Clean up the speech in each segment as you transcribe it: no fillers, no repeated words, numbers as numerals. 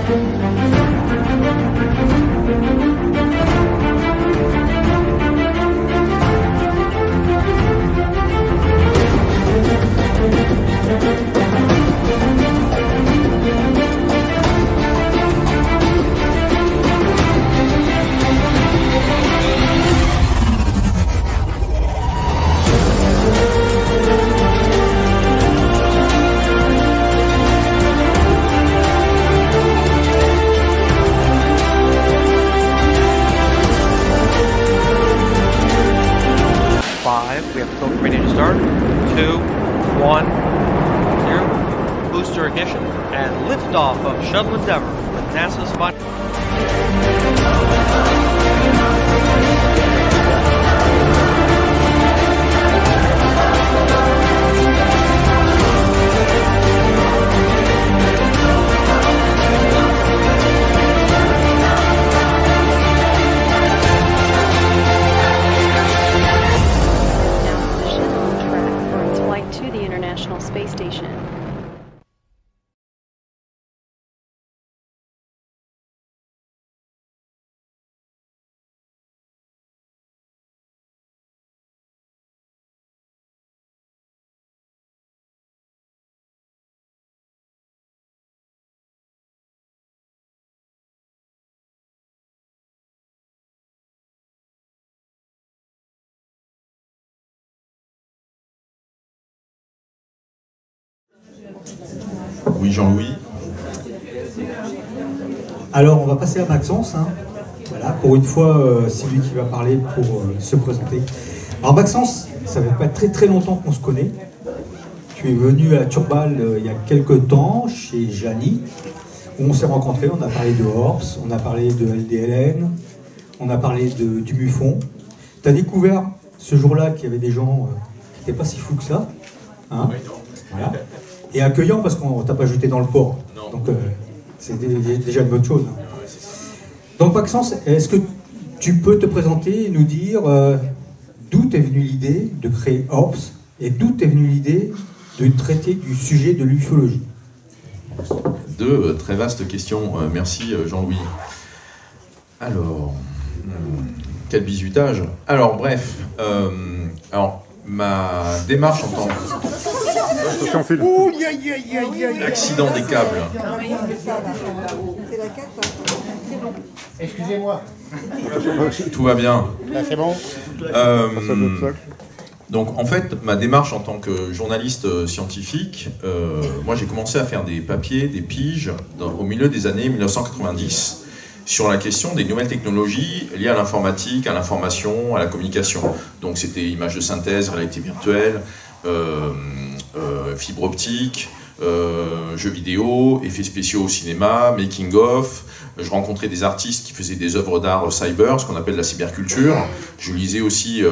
We have the ready to start. 2, 1, 0. Booster ignition and liftoff of Shuttle Endeavour with NASA's final. To the International Space Station. Oui, Jean-Louis. Alors, on va passer à Maxence. Hein. Voilà, pour une fois, c'est lui qui va parler pour se présenter. Alors, Maxence, ça fait pas très très longtemps qu'on se connaît. Tu es venu à la Turballe il y a quelques temps, chez Jani, où on s'est rencontrés. On a parlé de Horps, on a parlé de LDLN, on a parlé du MUFON. Tu as découvert ce jour-là qu'il y avait des gens qui n'étaient pas si fous que ça. Hein, voilà. Et accueillant parce qu'on t'a pas jeté dans le port. Non. Donc c'est déjà une bonne chose. Donc Maxence, est-ce que tu peux te présenter et nous dire d'où est venue l'idée de créer Horps et d'où est venue l'idée de traiter du sujet de l'ufologie? Deux très vastes questions. Merci Jean-Louis. Alors, quel bizutage. Alors bref, ma démarche en tant que... Accident des câbles. Excusez-moi. Tout va bien. C'est bon. Donc en fait, ma démarche en tant que journaliste scientifique, moi j'ai commencé à faire des papiers, des piges au milieu des années 1990 sur la question des nouvelles technologies liées à l'informatique, à l'information, à la communication. Donc c'était images de synthèse, réalité virtuelle, fibre optique, jeux vidéo, effets spéciaux au cinéma, making of. Je rencontrais des artistes qui faisaient des œuvres d'art cyber, ce qu'on appelle la cyberculture. Je lisais aussi,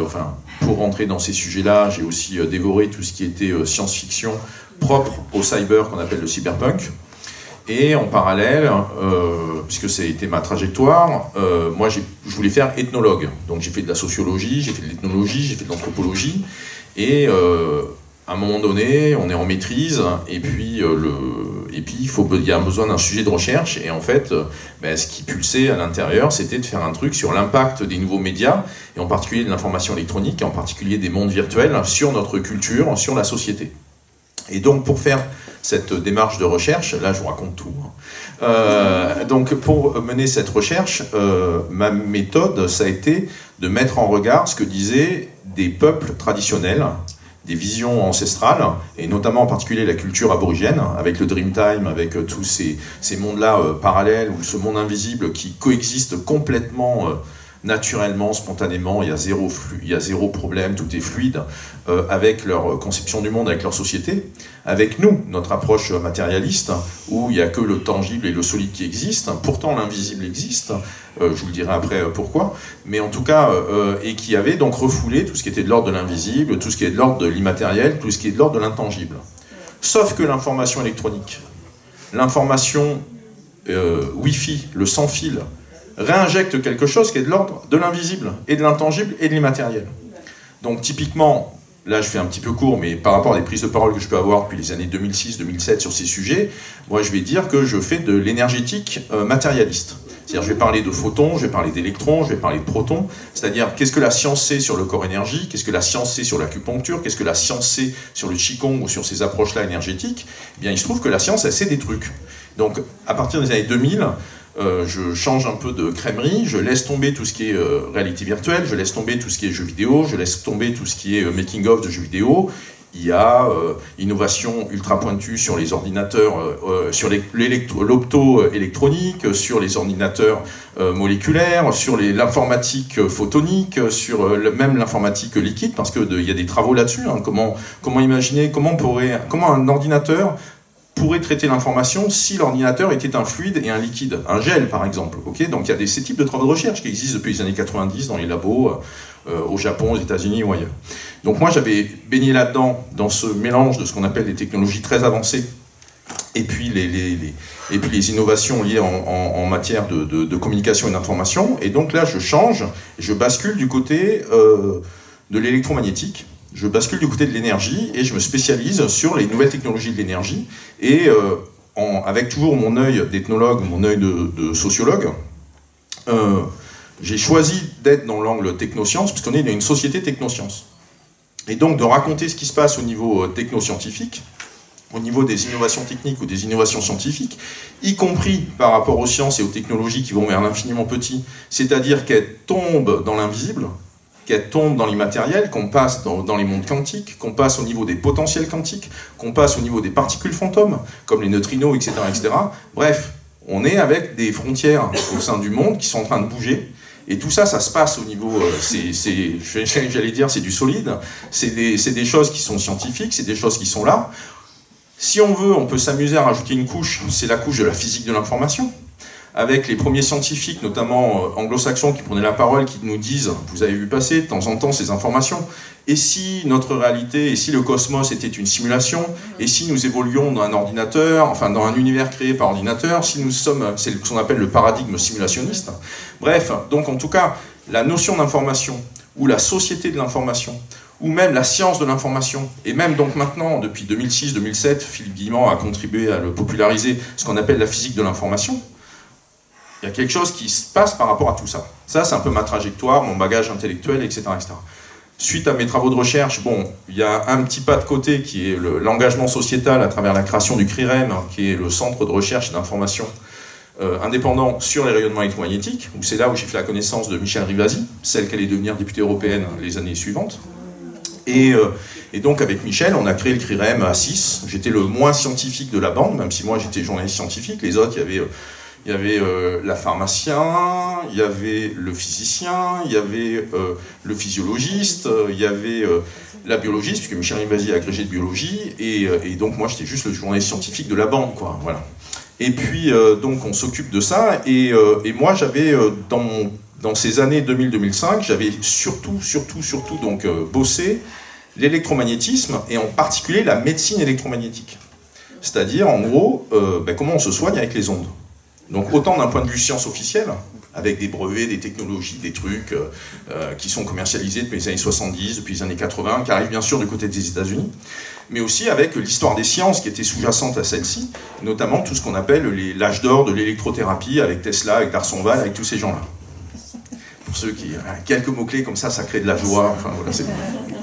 pour rentrer dans ces sujets-là, j'ai aussi dévoré tout ce qui était science-fiction propre au cyber qu'on appelle le cyberpunk. Et en parallèle, puisque ça a été ma trajectoire, moi je voulais faire ethnologue. Donc j'ai fait de la sociologie, j'ai fait de l'ethnologie, j'ai fait de l'anthropologie. Et à un moment donné, on est en maîtrise, et puis il y a besoin d'un sujet de recherche. Et en fait, ce qui pulsait à l'intérieur, c'était de faire un truc sur l'impact des nouveaux médias, et en particulier de l'information électronique, et en particulier des mondes virtuels, sur notre culture, sur la société. Et donc pour faire cette démarche de recherche, là je vous raconte tout, donc pour mener cette recherche, ma méthode, ça a été de mettre en regard ce que disaient des peuples traditionnels, des visions ancestrales, et notamment en particulier la culture aborigène, avec le Dreamtime, avec tous ces mondes-là parallèles, ou ce monde invisible qui coexiste complètement naturellement, spontanément, il y a zéro flux, il y a zéro problème, tout est fluide, avec leur conception du monde, avec leur société, avec nous, notre approche matérialiste, où il n'y a que le tangible et le solide qui existent, pourtant l'invisible existe, je vous le dirai après pourquoi, mais en tout cas, et qui avait donc refoulé tout ce qui était de l'ordre de l'invisible, tout ce qui est de l'ordre de l'immatériel, tout ce qui est de l'ordre de l'intangible. Sauf que l'information électronique, l'information Wi-Fi, le sans-fil, réinjecte quelque chose qui est de l'ordre de l'invisible, et de l'intangible, et de l'immatériel. Donc typiquement, là je fais un petit peu court, mais par rapport à des prises de parole que je peux avoir depuis les années 2006-2007 sur ces sujets, moi je vais dire que je fais de l'énergétique matérialiste. C'est-à-dire je vais parler de photons, je vais parler d'électrons, je vais parler de protons, c'est-à-dire qu'est-ce que la science sait sur le corps énergie, qu'est-ce que la science sait sur l'acupuncture, qu'est-ce que la science sait sur le qigong ou sur ces approches-là énergétiques. Eh bien il se trouve que la science elle sait des trucs. Donc à partir des années 2000, je change un peu de crèmerie, je laisse tomber tout ce qui est réalité virtuelle, je laisse tomber tout ce qui est jeux vidéo, je laisse tomber tout ce qui est making-of de jeux vidéo. Il y a innovation ultra pointue sur les ordinateurs, sur l'opto-électronique, sur les ordinateurs moléculaires, sur l'informatique photonique, sur même l'informatique liquide, parce qu'il y a des travaux là-dessus. Hein, comment imaginer, comment un ordinateur pourrait traiter l'information si l'ordinateur était un fluide et un liquide, un gel par exemple. Okay, donc il y a ces types de travaux de recherche qui existent depuis les années 90 dans les labos, au Japon, aux États-Unis ou ailleurs. Donc moi j'avais baigné là-dedans, dans ce mélange de ce qu'on appelle des technologies très avancées et puis les innovations liées en matière de communication et d'information. Et donc là je change, je bascule du côté de l'électromagnétique. Je bascule du côté de l'énergie et je me spécialise sur les nouvelles technologies de l'énergie. Et avec toujours mon œil d'ethnologue, mon œil de sociologue, j'ai choisi d'être dans l'angle technosciences, puisqu'on est dans une société technosciences. Et donc de raconter ce qui se passe au niveau technoscientifique, au niveau des innovations techniques ou des innovations scientifiques, y compris par rapport aux sciences et aux technologies qui vont vers l'infiniment petit, c'est-à-dire qu'elles tombent dans l'invisible, qu'elles tombent dans l'immatériel, qu'on passe dans les mondes quantiques, qu'on passe au niveau des potentiels quantiques, qu'on passe au niveau des particules fantômes, comme les neutrinos, etc., etc. Bref, on est avec des frontières au sein du monde qui sont en train de bouger, et tout ça, ça se passe au niveau, j'allais dire, c'est du solide, c'est des choses qui sont scientifiques, c'est des choses qui sont là. Si on veut, on peut s'amuser à rajouter une couche, c'est la couche de la physique de l'information, avec les premiers scientifiques, notamment anglo-saxons, qui prenaient la parole, qui nous disent, vous avez vu passer de temps en temps ces informations, et si notre réalité, et si le cosmos était une simulation, et si nous évoluions dans un ordinateur, enfin dans un univers créé par ordinateur, si nous sommes, c'est ce qu'on appelle le paradigme simulationniste. Bref, donc en tout cas, la notion d'information, ou la société de l'information, ou même la science de l'information, et même donc maintenant, depuis 2006-2007, Philippe Guillemant a contribué à le populariser, ce qu'on appelle la physique de l'information. Il y a quelque chose qui se passe par rapport à tout ça. Ça, c'est un peu ma trajectoire, mon bagage intellectuel, etc., etc. Suite à mes travaux de recherche, bon, il y a un petit pas de côté qui est l'engagement sociétal à travers la création du CRIREM, qui est le centre de recherche et d'information indépendant sur les rayonnements électromagnétiques, où c'est là où j'ai fait la connaissance de Michèle Rivasi, celle qu'elle est devenir députée européenne les années suivantes. Et donc avec Michel, on a créé le CRIREM à 6. J'étais le moins scientifique de la bande, même si moi j'étais journaliste scientifique. Les autres, il y avait la pharmacien, il y avait le physicien, il y avait le physiologiste, il y avait la biologiste, puisque Michel Rivasi est agrégé de biologie, et donc moi j'étais juste le journaliste scientifique de la bande, quoi, voilà. Et puis donc on s'occupe de ça, et moi j'avais dans ces années 2000-2005, j'avais surtout donc bossé l'électromagnétisme, et en particulier la médecine électromagnétique. C'est-à-dire, en gros, comment on se soigne avec les ondes. Donc autant d'un point de vue science officielle, avec des brevets, des technologies, des trucs qui sont commercialisés depuis les années 70, depuis les années 80, qui arrivent bien sûr du côté des États-Unis, mais aussi avec l'histoire des sciences qui était sous-jacente à celle-ci, notamment tout ce qu'on appelle l'âge d'or de l'électrothérapie, avec Tesla, avec D'Arsonval, avec tous ces gens-là. Pour ceux qui... quelques mots-clés comme ça crée de la joie, enfin voilà, c'est...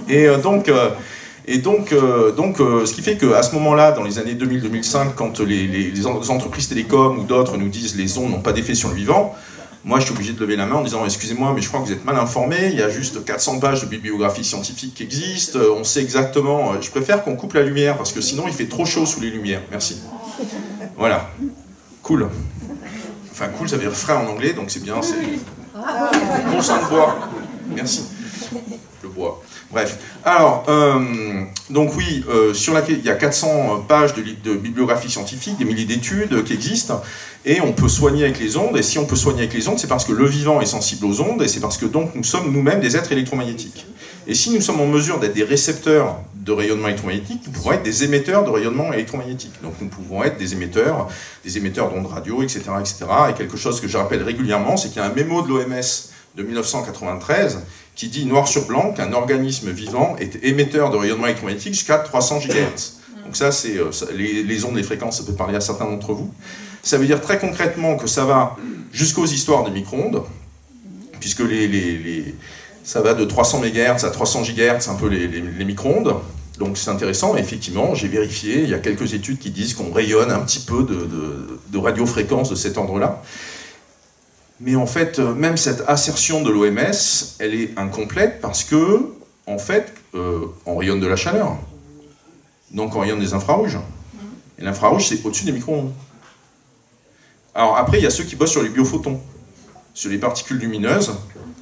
Et donc, ce qui fait qu'à ce moment-là, dans les années 2000-2005, quand les entreprises télécoms ou d'autres nous disent les ondes n'ont pas d'effet sur le vivant, moi je suis obligé de lever la main en disant excusez-moi, mais je crois que vous êtes mal informés, il y a juste 400 pages de bibliographie scientifique qui existent, on sait exactement, je préfère qu'on coupe la lumière parce que sinon il fait trop chaud sous les lumières, merci. Voilà, cool. Enfin cool, ça veut dire frais en anglais, donc c'est bien, c'est bon sang de bois, merci. Le bois. Bref, alors, donc oui, sur laquelle il y a 400 pages de bibliographie scientifique, des milliers d'études qui existent, et on peut soigner avec les ondes, et si on peut soigner avec les ondes, c'est parce que le vivant est sensible aux ondes, et c'est parce que donc nous sommes nous-mêmes des êtres électromagnétiques. Et si nous sommes en mesure d'être des récepteurs de rayonnement électromagnétique, nous pouvons être des émetteurs de rayonnement électromagnétique. Donc nous pouvons être des émetteurs d'ondes radio, etc., etc. Et quelque chose que je rappelle régulièrement, c'est qu'il y a un mémo de l'OMS de 1993 qui dit noir sur blanc qu'un organisme vivant est émetteur de rayonnement électromagnétique jusqu'à 300 GHz. Donc ça, c'est les ondes, les fréquences, ça peut parler à certains d'entre vous. Ça veut dire très concrètement que ça va jusqu'aux histoires de micro-ondes, puisque ça va de 300 MHz à 300 GHz, un peu les micro-ondes. Donc c'est intéressant, effectivement, j'ai vérifié, il y a quelques études qui disent qu'on rayonne un petit peu de radiofréquences de cet ordre-là. Mais en fait, même cette assertion de l'OMS, elle est incomplète parce que, en fait, on rayonne de la chaleur. Donc on rayonne des infrarouges. Et l'infrarouge, c'est au-dessus des micro-ondes. Alors après, il y a ceux qui bossent sur les biophotons, sur les particules lumineuses,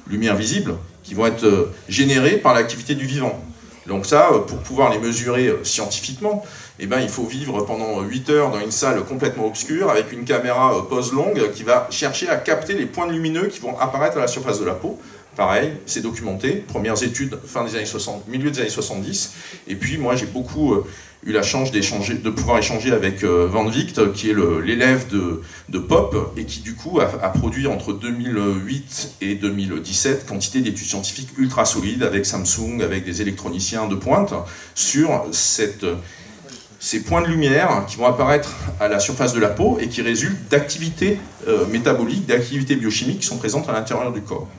lumière visible, qui vont être générées par l'activité du vivant. Donc ça, pour pouvoir les mesurer scientifiquement, eh ben, il faut vivre pendant 8 heures dans une salle complètement obscure avec une caméra pose longue qui va chercher à capter les points lumineux qui vont apparaître à la surface de la peau. Pareil, c'est documenté, premières études fin des années 60, milieu des années 70, et puis moi j'ai beaucoup eu la chance de pouvoir échanger avec Van Vicht, qui est l'élève de Pop, et qui du coup a produit entre 2008 et 2017 quantité d'études scientifiques ultra solides avec Samsung, avec des électroniciens de pointe, sur ces points de lumière qui vont apparaître à la surface de la peau et qui résultent d'activités métaboliques, d'activités biochimiques qui sont présentes à l'intérieur du corps.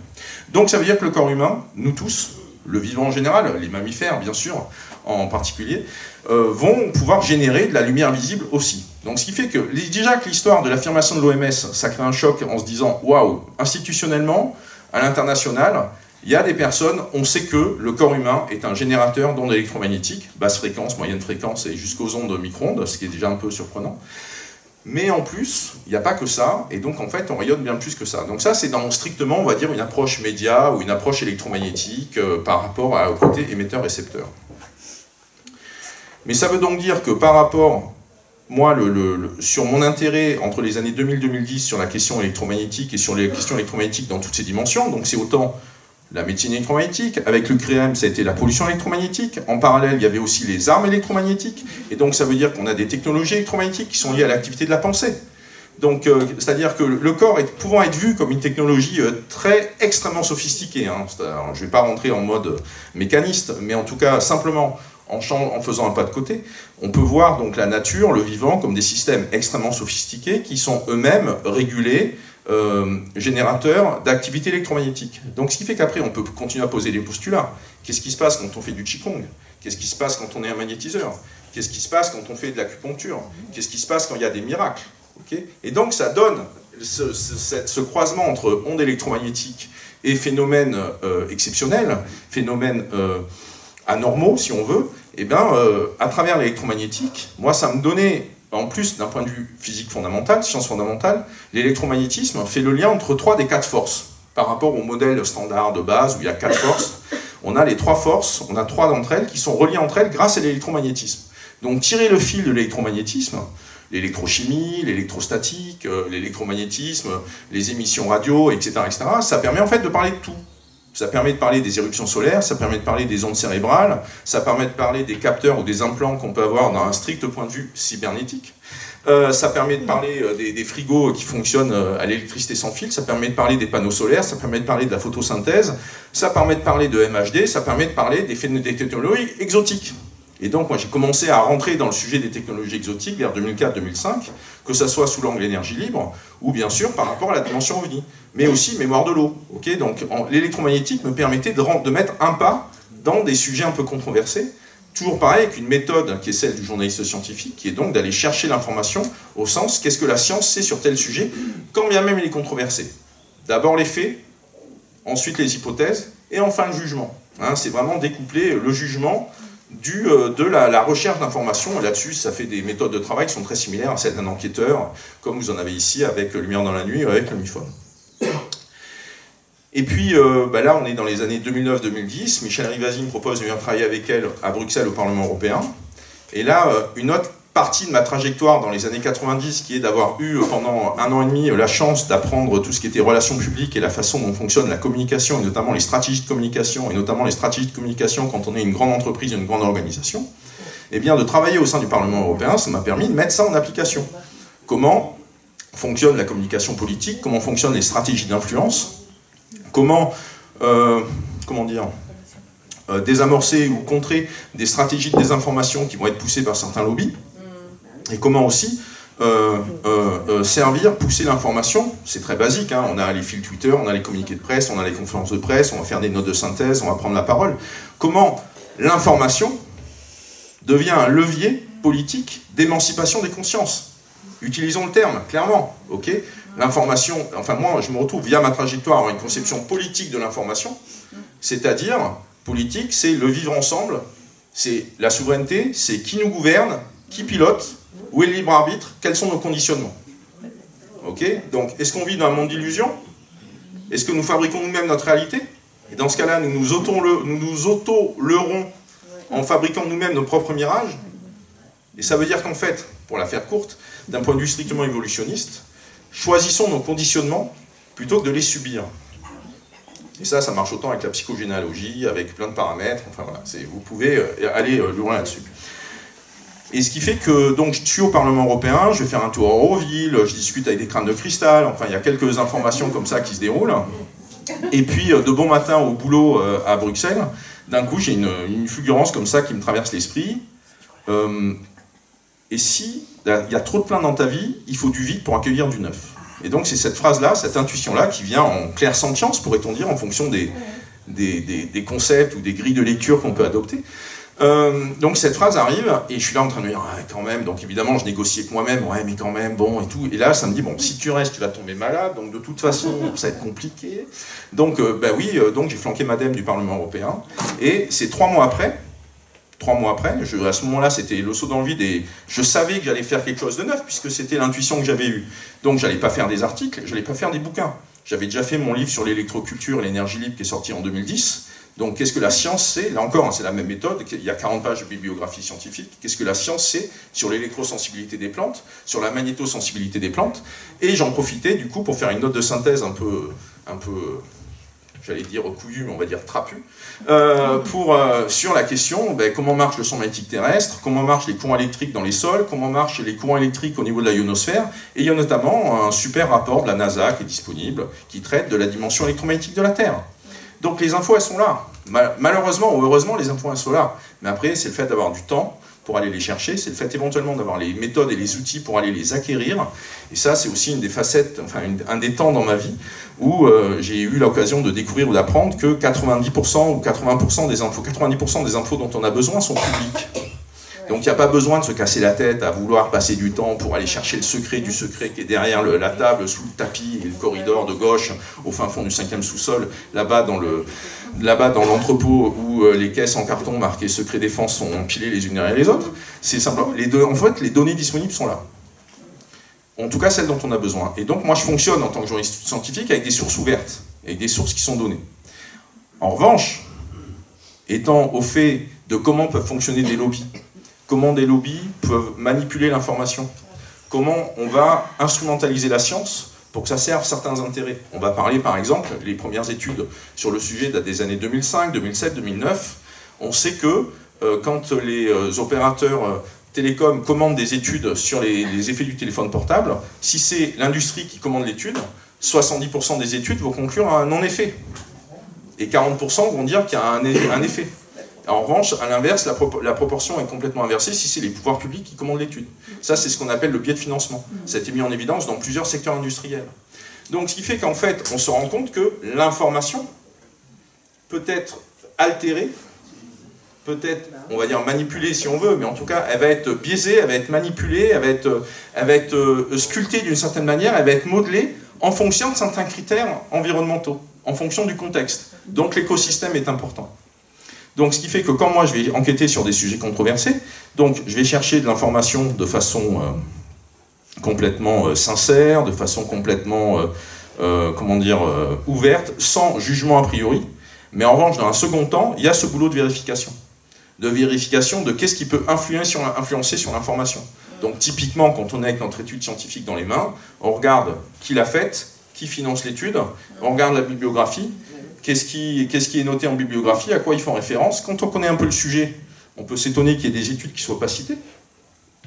Donc ça veut dire que le corps humain, nous tous, le vivant en général, les mammifères bien sûr en particulier, vont pouvoir générer de la lumière visible aussi. Donc ce qui fait que déjà que l'histoire de l'affirmation de l'OMS, ça crée un choc en se disant « Waouh, institutionnellement, à l'international, il y a des personnes, on sait que le corps humain est un générateur d'ondes électromagnétiques, basse fréquence, moyenne fréquence et jusqu'aux ondes micro-ondes, ce qui est déjà un peu surprenant. Mais en plus, il n'y a pas que ça, et donc en fait on rayonne bien plus que ça. Donc ça c'est dans strictement, on va dire, une approche média ou une approche électromagnétique par rapport au côté émetteur-récepteur. Mais ça veut donc dire que par rapport, moi, sur mon intérêt entre les années 2000-2010 sur la question électromagnétique et sur les questions électromagnétiques dans toutes ses dimensions, donc c'est autant la médecine électromagnétique, avec le CREM, ça a été la pollution électromagnétique. En parallèle, il y avait aussi les armes électromagnétiques. Et donc, ça veut dire qu'on a des technologies électromagnétiques qui sont liées à l'activité de la pensée. Donc, c'est-à-dire que le corps pouvant être vu comme une technologie extrêmement sophistiquée, hein, je ne vais pas rentrer en mode mécaniste, mais en tout cas, simplement en faisant un pas de côté, on peut voir donc la nature, le vivant, comme des systèmes extrêmement sophistiqués qui sont eux-mêmes régulés, générateur d'activité électromagnétique. Donc ce qui fait qu'après on peut continuer à poser des postulats. Qu'est-ce qui se passe quand on fait du Qigong? Qu'est-ce qui se passe quand on est un magnétiseur? Qu'est-ce qui se passe quand on fait de l'acupuncture? Qu'est-ce qui se passe quand il y a des miracles? Okay, et donc ça donne ce croisement entre ondes électromagnétiques et phénomènes exceptionnels, phénomènes anormaux si on veut, et bien à travers l'électromagnétique, moi ça me donnait, en plus, d'un point de vue physique fondamental, science fondamentale, l'électromagnétisme fait le lien entre 3 des 4 forces. Par rapport au modèle standard de base où il y a 4 forces, on a les 3 forces, on a 3 d'entre elles qui sont reliées entre elles grâce à l'électromagnétisme. Donc tirer le fil de l'électromagnétisme, l'électrochimie, l'électrostatique, l'électromagnétisme, les émissions radio, etc., ça permet en fait de parler de tout. Ça permet de parler des éruptions solaires, ça permet de parler des ondes cérébrales, ça permet de parler des capteurs ou des implants qu'on peut avoir dans un strict point de vue cybernétique. Ça permet de parler des frigos qui fonctionnent à l'électricité sans fil, ça permet de parler des panneaux solaires, ça permet de parler de la photosynthèse, ça permet de parler de MHD, ça permet de parler des technologies exotiques. Et donc moi j'ai commencé à rentrer dans le sujet des technologies exotiques vers 2004-2005, que ça soit sous l'angle énergie libre, ou bien sûr par rapport à la dimension OVNI, mais aussi mémoire de l'eau. Okay, donc l'électromagnétique me permettait de mettre un pas dans des sujets un peu controversés, toujours pareil avec une méthode qui est celle du journaliste scientifique, qui est donc d'aller chercher l'information au sens qu'est-ce que la science sait sur tel sujet, quand bien même il est controversé. D'abord les faits, ensuite les hypothèses, et enfin le jugement. Hein, c'est vraiment découpler le jugement de la recherche d'informations, et là-dessus, ça fait des méthodes de travail qui sont très similaires à celles d'un enquêteur, comme vous en avez ici avec Lumière dans la nuit, avec le MUFON. Et puis, là, on est dans les années 2009-2010, Michel Rivasi me propose de venir travailler avec elle à Bruxelles au Parlement européen, et là, une autre partie de ma trajectoire dans les années 90, qui est d'avoir eu pendant 1 an et demi la chance d'apprendre tout ce qui était relations publiques et la façon dont fonctionne la communication, et notamment les stratégies de communication, quand on est une grande entreprise, une grande organisation, et bien de travailler au sein du Parlement européen, ça m'a permis de mettre ça en application. Comment fonctionne la communication politique, comment fonctionnent les stratégies d'influence, comment comment dire, désamorcer ou contrer des stratégies de désinformation qui vont être poussées par certains lobbies, et comment aussi servir, pousser l'information. C'est très basique, hein. On a les fils Twitter, on a les communiqués de presse, on a les conférences de presse, on va faire des notes de synthèse, on va prendre la parole. Comment l'information devient un levier politique d'émancipation des consciences. Utilisons le terme, clairement, ok? L'information, enfin moi je me retrouve via ma trajectoire à avoir une conception politique de l'information, c'est-à-dire, politique, c'est le vivre ensemble, c'est la souveraineté, c'est qui nous gouverne, qui pilote, où est le libre arbitre, quels sont nos conditionnements. Ok? Donc, est-ce qu'on vit dans un monde d'illusions? Est-ce que nous fabriquons nous-mêmes notre réalité? Et dans ce cas-là, nous nous auto-leurrons en fabriquant nous-mêmes nos propres mirages. Et ça veut dire qu'en fait, pour la faire courte, d'un point de vue strictement évolutionniste, choisissons nos conditionnements plutôt que de les subir. Et ça marche autant avec la psychogénéalogie, avec plein de paramètres, enfin voilà, vous pouvez aller loin là-dessus. Et ce qui fait que, donc, je suis au Parlement européen, je vais faire un tour à Euroville, je discute avec des crânes de cristal, enfin, il y a quelques informations comme ça qui se déroulent. Et puis, de bon matin au boulot à Bruxelles, d'un coup, j'ai une fulgurance comme ça qui me traverse l'esprit. Et si il y a trop de plein dans ta vie, il faut du vide pour accueillir du neuf. Et donc, c'est cette phrase-là, cette intuition-là, qui vient en claire sentience, pourrait-on dire, en fonction des concepts ou des grilles de lecture qu'on peut adopter. Donc cette phrase arrive, et je suis là en train de me dire, ah, quand même, donc évidemment je négocie avec moi-même, ouais mais quand même, bon, et tout, et là ça me dit, bon, si tu restes, tu vas tomber malade, donc de toute façon, ça va être compliqué, donc oui, donc j'ai flanqué madame du Parlement européen, et c'est 3 mois après, à ce moment-là c'était le saut dans le vide, et je savais que j'allais faire quelque chose de neuf, puisque c'était l'intuition que j'avais eue, donc j'allais pas faire des articles, j'allais pas faire des bouquins, j'avais déjà fait mon livre sur l'électroculture et l'énergie libre qui est sorti en 2010. Donc, qu'est-ce que la science c'est? Là encore, hein, c'est la même méthode, il y a 40 pages de bibliographie scientifique. Qu'est-ce que la science c'est sur l'électrosensibilité des plantes, sur la magnétosensibilité des plantes? Et j'en profitais, du coup, pour faire une note de synthèse un peu j'allais dire couillue, mais on va dire trapue, sur la question, comment marche le champ magnétique terrestre, comment marchent les courants électriques dans les sols, comment marchent les courants électriques au niveau de la ionosphère. Et il y a notamment un super rapport de la NASA qui est disponible, qui traite de la dimension électromagnétique de la Terre. Donc les infos, elles sont là. Malheureusement ou heureusement, les infos, elles sont là. Mais après, c'est le fait d'avoir du temps pour aller les chercher, c'est le fait éventuellement d'avoir les méthodes et les outils pour aller les acquérir. Et ça, c'est aussi une des facettes, enfin un des temps dans ma vie où j'ai eu l'occasion de découvrir ou d'apprendre que 90% ou 80% des infos, 90% des infos dont on a besoin sont publiques. Donc il n'y a pas besoin de se casser la tête à vouloir passer du temps pour aller chercher le secret du secret qui est derrière la table, sous le tapis et le corridor de gauche, au fin fond du 5e sous-sol, là-bas dans l'entrepôt où les caisses en carton marquées secret défense sont empilées les unes derrière les autres. C'est simple. En fait, les données disponibles sont là. En tout cas, celles dont on a besoin. Et donc moi je fonctionne en tant que journaliste scientifique avec des sources ouvertes, avec des sources qui sont données. En revanche, étant au fait de comment peuvent fonctionner des lobbies, comment des lobbies peuvent manipuler l'information, comment on va instrumentaliser la science pour que ça serve certains intérêts. On va parler par exemple, les premières études sur le sujet datent des années 2005, 2007, 2009. On sait que quand les opérateurs télécoms commandent des études sur les effets du téléphone portable, si c'est l'industrie qui commande l'étude, 70% des études vont conclure à un non-effet. Et 40% vont dire qu'il y a un effet. En revanche, à l'inverse, la proportion est complètement inversée si c'est les pouvoirs publics qui commandent l'étude. Ça, c'est ce qu'on appelle le biais de financement. Ça a été mis en évidence dans plusieurs secteurs industriels. Donc, ce qui fait qu'en fait, on se rend compte que l'information peut être altérée, peut-être, on va dire manipulée si on veut, mais en tout cas, elle va être biaisée, elle va être manipulée, elle va être sculptée d'une certaine manière, elle va être modelée en fonction de certains critères environnementaux, en fonction du contexte. Donc, l'écosystème est important. Donc, ce qui fait que quand moi je vais enquêter sur des sujets controversés, donc je vais chercher de l'information de façon complètement sincère, de façon complètement, ouverte, sans jugement a priori. Mais en revanche, dans un second temps, il y a ce boulot de vérification de qu'est-ce qui peut influencer sur l'information. Donc, typiquement, quand on est avec notre étude scientifique dans les mains, on regarde qui l'a faite, qui finance l'étude, on regarde la bibliographie. Qu'est-ce qui est noté en bibliographie, à quoi ils font référence. Quand on connaît un peu le sujet, on peut s'étonner qu'il y ait des études qui ne soient pas citées.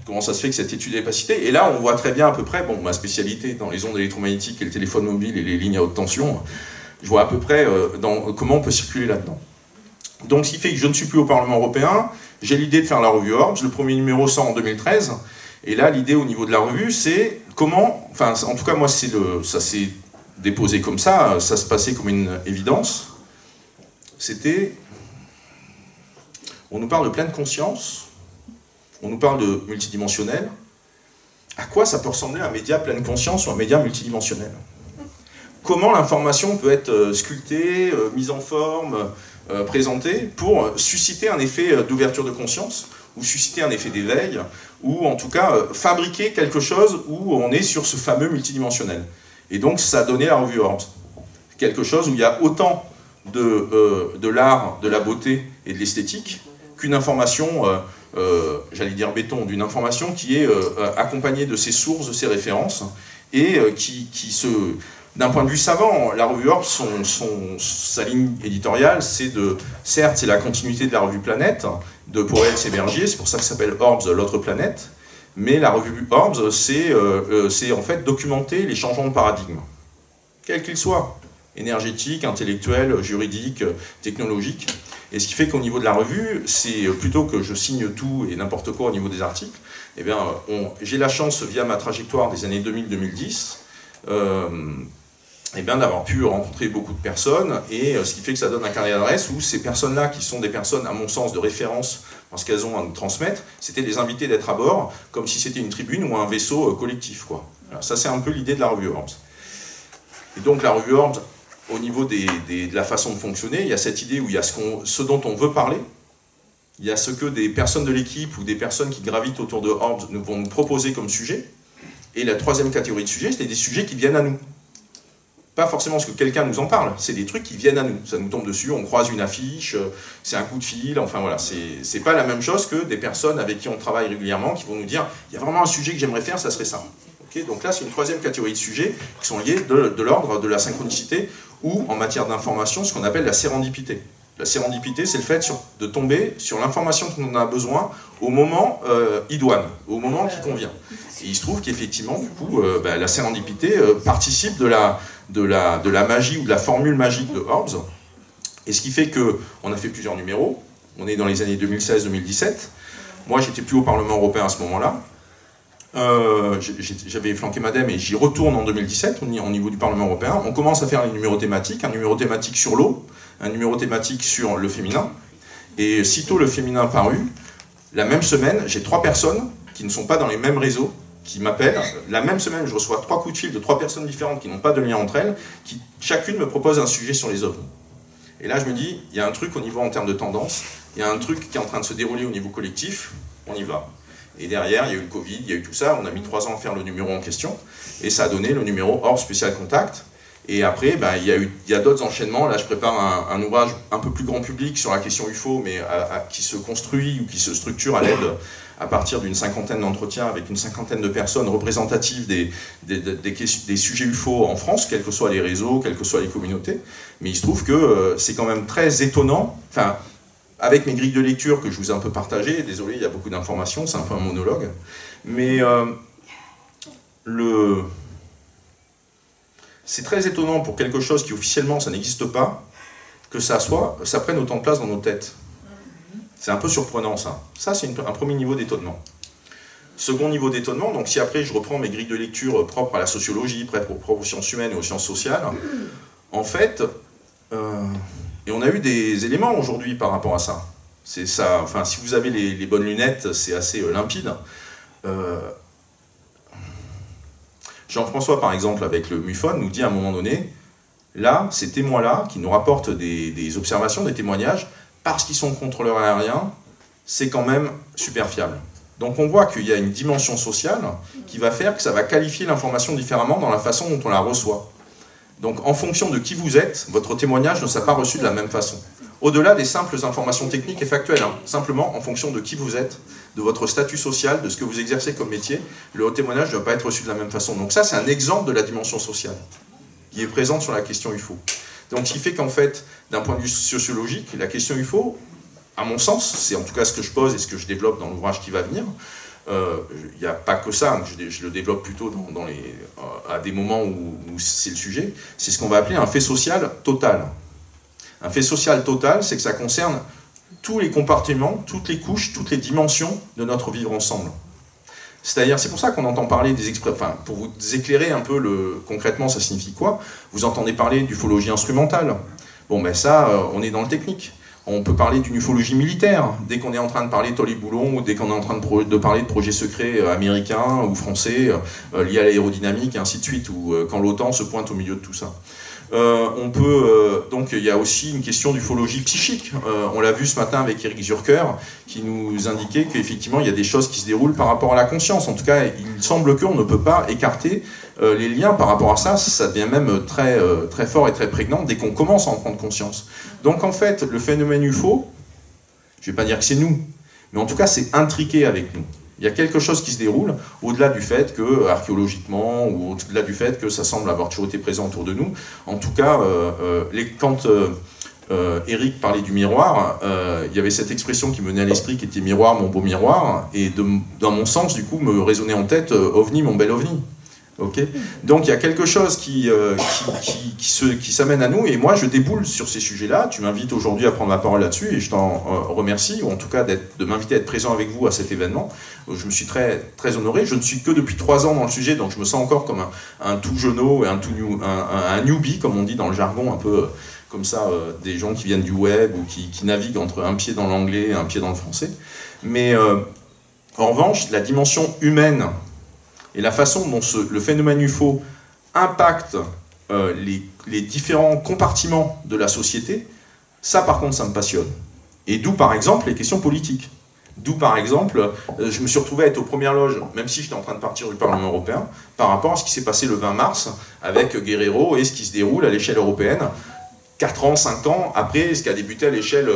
Comment ça se fait que cette étude n'est pas citée? Et là, on voit très bien à peu près, bon, ma spécialité dans les ondes électromagnétiques et le téléphone mobile et les lignes à haute tension, je vois à peu près comment on peut circuler là-dedans. Donc, ce qui fait que je ne suis plus au Parlement européen, j'ai l'idée de faire la revue Orbs, le premier numéro sort en 2013, et là, l'idée au niveau de la revue, c'est comment, enfin, en tout cas, moi, ça s'est déposé comme ça se passait comme une évidence, c'était, on nous parle de pleine conscience, on nous parle de multidimensionnel, à quoi ça peut ressembler un média pleine conscience ou un média multidimensionnel? Comment l'information peut être sculptée, mise en forme, présentée pour susciter un effet d'ouverture de conscience, ou susciter un effet d'éveil, ou en tout cas fabriquer quelque chose où on est sur ce fameux multidimensionnel. Et donc ça a donné la revue Orbs. Quelque chose où il y a autant de l'art, de la beauté et de l'esthétique qu'une information, j'allais dire béton, d'une information qui est accompagnée de ses sources, de ses références, et qui se... D'un point de vue savant, la revue Orbs, sa ligne éditoriale, certes, c'est la continuité de la revue Planète, de Porel Sébergier, c'est pour ça que ça s'appelle Orbs, l'autre planète, mais la revue Orbs, c'est en fait documenter les changements de paradigme, quels qu'ils soient, énergétiques, intellectuels, juridiques, technologiques. Et ce qui fait qu'au niveau de la revue, c'est plutôt que je signe tout et n'importe quoi au niveau des articles, eh bien, j'ai la chance, via ma trajectoire des années 2000-2010, eh bien, d'avoir pu rencontrer beaucoup de personnes, et ce qui fait que ça donne un carnet d'adresse où ces personnes-là, qui sont des personnes, à mon sens, de référence, parce qu'elles ont à nous transmettre, c'était des invités d'être à bord, comme si c'était une tribune ou un vaisseau collectif, quoi. Alors, ça, c'est un peu l'idée de la revue Orbs. Et donc, la revue Orbs, au niveau de la façon de fonctionner, il y a cette idée où il y a ce dont on veut parler, il y a ce que des personnes de l'équipe ou des personnes qui gravitent autour de Orbs vont nous proposer comme sujet, et la troisième catégorie de sujets, c'est des sujets qui viennent à nous. Pas forcément parce que quelqu'un nous en parle, c'est des trucs qui viennent à nous. Ça nous tombe dessus, on croise une affiche, c'est un coup de fil, enfin voilà. C'est pas la même chose que des personnes avec qui on travaille régulièrement qui vont nous dire « il y a vraiment un sujet que j'aimerais faire, ça serait ça ». Okay, donc là, c'est une troisième catégorie de sujets qui sont liés de l'ordre de la synchronicité ou, en matière d'information, ce qu'on appelle la sérendipité. La sérendipité, c'est le fait de tomber sur l'information dont on a besoin au moment idoine, au moment qui convient. Et il se trouve qu'effectivement, du coup, la sérendipité participe de la magie ou de la formule magique de Orbs. Et ce qui fait qu'on a fait plusieurs numéros. On est dans les années 2016-2017. Moi, j'étais plus au Parlement européen à ce moment-là. J'avais flanqué madame et j'y retourne en 2017 au niveau du Parlement européen. On commence à faire les numéros thématiques, un numéro thématique sur l'eau, un numéro thématique sur le féminin. Et sitôt le féminin paru, la même semaine, j'ai 3 personnes qui ne sont pas dans les mêmes réseaux, qui m'appellent. La même semaine, je reçois 3 coups de fil de 3 personnes différentes qui n'ont pas de lien entre elles, qui chacune me propose un sujet sur les ovnis. Et là, je me dis, il y a un truc au niveau en termes de tendance, il y a un truc qui est en train de se dérouler au niveau collectif, on y va. Et derrière, il y a eu le Covid, il y a eu tout ça, on a mis 3 ans à faire le numéro en question, et ça a donné le numéro Orbs Spécial Contact. Et après, il y a d'autres enchaînements. Là, je prépare un ouvrage un peu plus grand public sur la question UFO, mais qui se construit ou qui se structure à l'aide, à partir d'une 50aine d'entretiens avec une 50aine de personnes représentatives des sujets UFO en France, quels que soient les réseaux, quelles que soient les communautés. Mais il se trouve que c'est quand même très étonnant, enfin, avec mes grilles de lecture que je vous ai un peu partagées, désolé, il y a beaucoup d'informations, c'est un peu un monologue, mais c'est très étonnant pour quelque chose qui officiellement ça n'existe pas, que ça prenne autant de place dans nos têtes. C'est un peu surprenant ça. Ça c'est un premier niveau d'étonnement. Second niveau d'étonnement, donc si après je reprends mes grilles de lecture propres à la sociologie, propres aux sciences humaines et aux sciences sociales, en fait, et on a eu des éléments aujourd'hui par rapport à ça. C'est ça, enfin si vous avez les bonnes lunettes, c'est assez limpide. Jean-François, par exemple, avec le MUFON, nous dit à un moment donné, là, ces témoins-là, qui nous rapportent des observations, des témoignages, parce qu'ils sont contrôleurs aériens, c'est quand même super fiable. Donc on voit qu'il y a une dimension sociale qui va faire que ça va qualifier l'information différemment dans la façon dont on la reçoit. Donc en fonction de qui vous êtes, votre témoignage ne sera pas reçu de la même façon. Au-delà des simples informations techniques et factuelles, hein, simplement en fonction de qui vous êtes, de votre statut social, de ce que vous exercez comme métier, le témoignage ne va pas être reçu de la même façon. Donc ça, c'est un exemple de la dimension sociale qui est présente sur la question UFO. Donc ce qui fait qu'en fait, d'un point de vue sociologique, la question UFO, à mon sens, c'est en tout cas ce que je pose et ce que je développe dans l'ouvrage qui va venir, il n'y a pas que ça, je le développe plutôt à des moments où c'est le sujet, c'est ce qu'on va appeler un fait social total. Un fait social total, c'est que ça concerne tous les compartiments, toutes les couches, toutes les dimensions de notre vivre ensemble. C'est-à-dire, c'est pour ça qu'on entend parler des expressions, enfin, pour vous éclairer un peu concrètement, ça signifie quoi? Vous entendez parler d'ufologie instrumentale. Bon, ben ça, on est dans le technique. On peut parler d'une ufologie militaire, dès qu'on est en train de parler de Tolly-Boulon, ou dès qu'on est en train de parler de projets secrets américains ou français, liés à l'aérodynamique, et ainsi de suite, ou quand l'OTAN se pointe au milieu de tout ça. Donc il y a aussi une question d'ufologie psychique. On l'a vu ce matin avec Eric Zürcher, qui nous indiquait qu'effectivement il y a des choses qui se déroulent par rapport à la conscience. En tout cas, il semble qu'on ne peut pas écarter les liens par rapport à ça. Ça devient même très, très fort et très prégnant dès qu'on commence à en prendre conscience. Donc en fait, le phénomène UFO, je ne vais pas dire que c'est nous, mais en tout cas c'est intriqué avec nous. Il y a quelque chose qui se déroule, au-delà du fait que, archéologiquement, ou au-delà du fait que ça semble avoir toujours été présent autour de nous. En tout cas, quand Eric parlait du miroir, il y avait cette expression qui me venait à l'esprit, qui était « miroir, mon beau miroir », et dans mon sens, du coup, me résonnait en tête « ovni, mon bel ovni ». Okay. Donc il y a quelque chose qui s'amène à nous, et moi je déboule sur ces sujets-là. Tu m'invites aujourd'hui à prendre la parole là-dessus, et je t'en remercie, ou en tout cas de m'inviter à être présent avec vous à cet événement. Je me suis très, très honoré. Je ne suis que depuis 3 ans dans le sujet, donc je me sens encore comme un tout jeuneau, et un newbie, comme on dit dans le jargon, un peu comme ça, des gens qui viennent du web, ou qui naviguent entre un pied dans l'anglais et un pied dans le français. Mais en revanche, la dimension humaine, et la façon dont le phénomène UFO impacte les différents compartiments de la société, ça par contre ça me passionne. Et d'où par exemple les questions politiques. D'où par exemple, je me suis retrouvé à être aux premières loges, même si j'étais en train de partir du Parlement européen, par rapport à ce qui s'est passé le 20 mars avec Guerrero et ce qui se déroule à l'échelle européenne, 4 ans, 5 ans après ce qui a débuté à l'échelle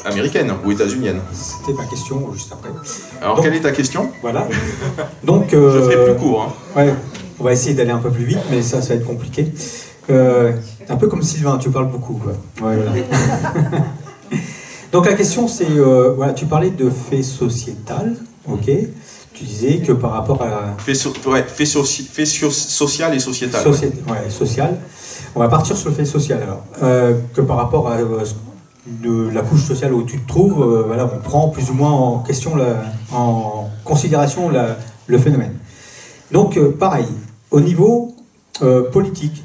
américaine ou états-unienne. C'était ma question juste après. Alors quelle est ta question? Voilà. Donc, je ferai plus court. Hein. Ouais, on va essayer d'aller un peu plus vite, mais ça va être compliqué. Un peu comme Sylvain, tu parles beaucoup. Quoi. Ouais, voilà. Donc la question c'est, voilà, tu parlais de fait sociétal, ok. Tu disais que par rapport à... Fait social et sociétal. Ouais, social. On va partir sur le fait social alors. Que par rapport à la couche sociale où tu te trouves, voilà, on prend plus ou moins en considération le phénomène. Donc pareil, au niveau politique,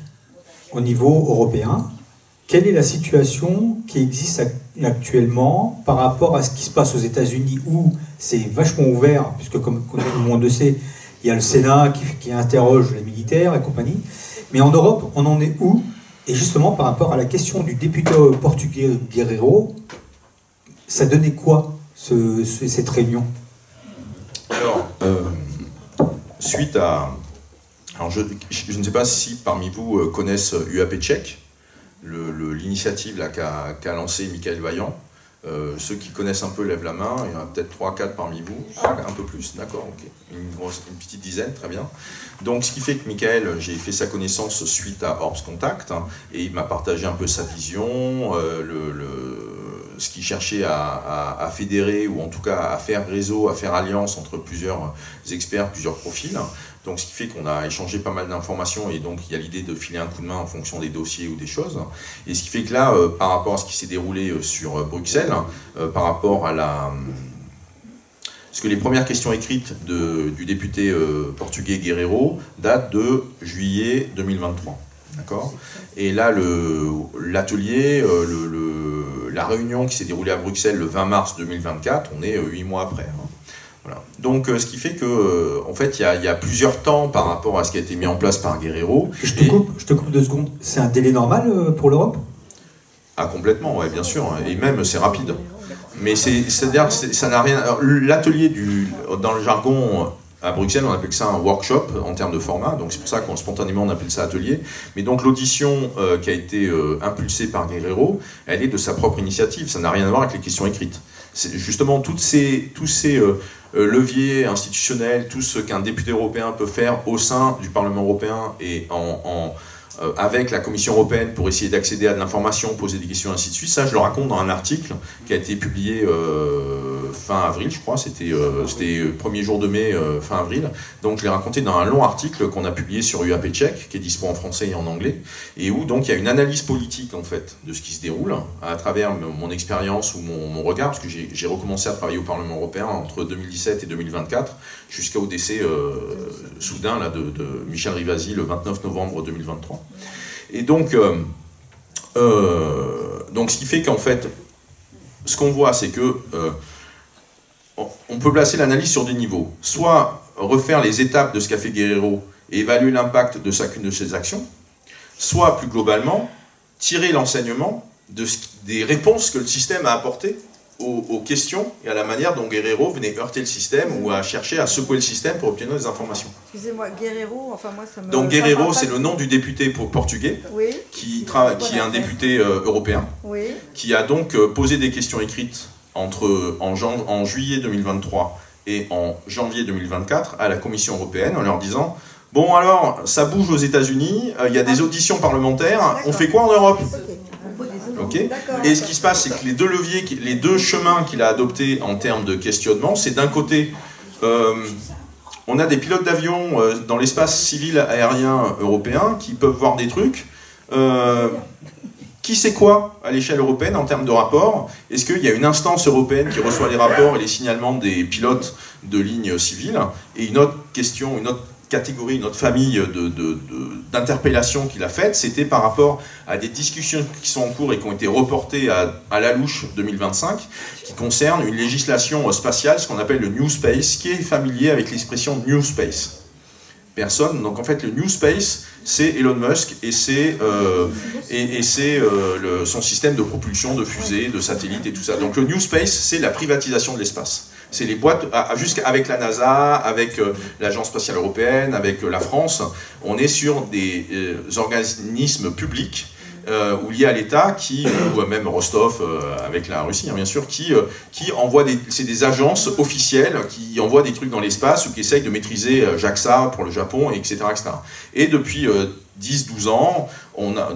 au niveau européen, quelle est la situation qui existe actuellement par rapport à ce qui se passe aux États-Unis où c'est vachement ouvert, puisque comme tout le monde le sait, il y a le Sénat qui interroge les militaires et compagnie. Mais en Europe, on en est où? Et justement, par rapport à la question du député portugais Guerrero, ça donnait quoi, cette réunion? Alors, suite à... Alors je ne sais pas si parmi vous connaissent UAPCheck, l'initiative qu'a lancé Michael Vaillant. Ceux qui connaissent un peu lèvent la main, il y en a peut-être 3-4 parmi vous, un peu plus, d'accord, ok, une petite dizaine, très bien. Donc ce qui fait que Michael, j'ai fait sa connaissance suite à Orbs Contact, hein, et il m'a partagé un peu sa vision, ce qu'il cherchait à fédérer, ou en tout cas à faire réseau, à faire alliance entre plusieurs experts, plusieurs profils. Donc ce qui fait qu'on a échangé pas mal d'informations, et donc il y a l'idée de filer un coup de main en fonction des dossiers ou des choses. Et ce qui fait que là, par rapport à ce qui s'est déroulé sur Bruxelles, par rapport à parce que les premières questions écrites du député portugais Guerrero datent de juillet 2023. D'accord. Et là, l'atelier, la réunion qui s'est déroulée à Bruxelles le 20 mars 2024, on est 8 mois après. Hein. Voilà. Donc, ce qui fait que, en fait, il y a plusieurs temps par rapport à ce qui a été mis en place par Guerrero. Je te coupe 2 secondes. C'est un délai normal pour l'Europe? Ah, complètement, ouais, bien sûr. Et même, c'est rapide. Mais c'est-à-dire que ça n'a rien... L'atelier, dans le jargon, à Bruxelles, on appelle ça un workshop en termes de format. Donc, c'est pour ça qu'on spontanément, on appelle ça atelier. Mais donc, l'audition qui a été impulsée par Guerrero, elle est de sa propre initiative. Ça n'a rien à voir avec les questions écrites. C'est justement tous ces leviers institutionnels, tout ce qu'un député européen peut faire au sein du Parlement européen et avec la Commission européenne pour essayer d'accéder à de l'information, poser des questions, ainsi de suite. Ça, je le raconte dans un article qui a été publié fin avril, je crois, c'était premier jour de mai, fin avril. Donc je l'ai raconté dans un long article qu'on a publié sur UAP Tchèque, qui est dispo en français et en anglais, et où donc il y a une analyse politique en fait de ce qui se déroule à travers mon expérience ou mon regard, parce que j'ai recommencé à travailler au Parlement européen entre 2017 et 2024, jusqu'au décès soudain là, de Michel Rivasi le 29 novembre 2023. Et donc ce qui fait qu'en fait, ce qu'on voit, c'est que on peut placer l'analyse sur des niveaux. Soit refaire les étapes de ce qu'a fait Guerrero et évaluer l'impact de chacune de ses actions, soit plus globalement, tirer l'enseignement des réponses que le système a apportées aux questions et à la manière dont Guerrero venait heurter le système ou à chercher à secouer le système pour obtenir des informations. Excusez-moi, Guerrero, enfin moi ça me... Donc Guerrero, c'est le nom du député portugais, oui, qui est un député européen, oui, qui a donc posé des questions écrites en juillet 2023 et en janvier 2024 à la Commission européenne en leur disant « Bon alors, ça bouge aux États-Unis, il y a des auditions parlementaires, on fait quoi en Europe ?» Okay. Et ce qui se passe, c'est que les deux chemins qu'il a adoptés en termes de questionnement, c'est d'un côté, on a des pilotes d'avion dans l'espace civil aérien européen qui peuvent voir des trucs. Qui sait quoi à l'échelle européenne en termes de rapports? Est-ce qu'il y a une instance européenne qui reçoit les rapports et les signalements des pilotes de lignes civiles? Et une autre question, une autre catégorie, une autre famille d'interpellations qu'il a faites, c'était par rapport à des discussions qui sont en cours et qui ont été reportées à la louche 2025, qui concernent une législation spatiale, ce qu'on appelle le New Space, qui est familier avec l'expression New Space. Personne. Donc en fait, le New Space, c'est Elon Musk et c'est son système de propulsion de fusées, de satellites et tout ça. Donc le New Space, c'est la privatisation de l'espace. C'est les boîtes, avec la NASA, avec l'Agence spatiale européenne, avec la France, on est sur des organismes publics ou liés à l'État, ou même Rostov avec la Russie, hein, bien sûr, qui envoient c'est des agences officielles qui envoient des trucs dans l'espace ou qui essayent de maîtriser JAXA pour le Japon, etc. etc. Et depuis 10-12 ans,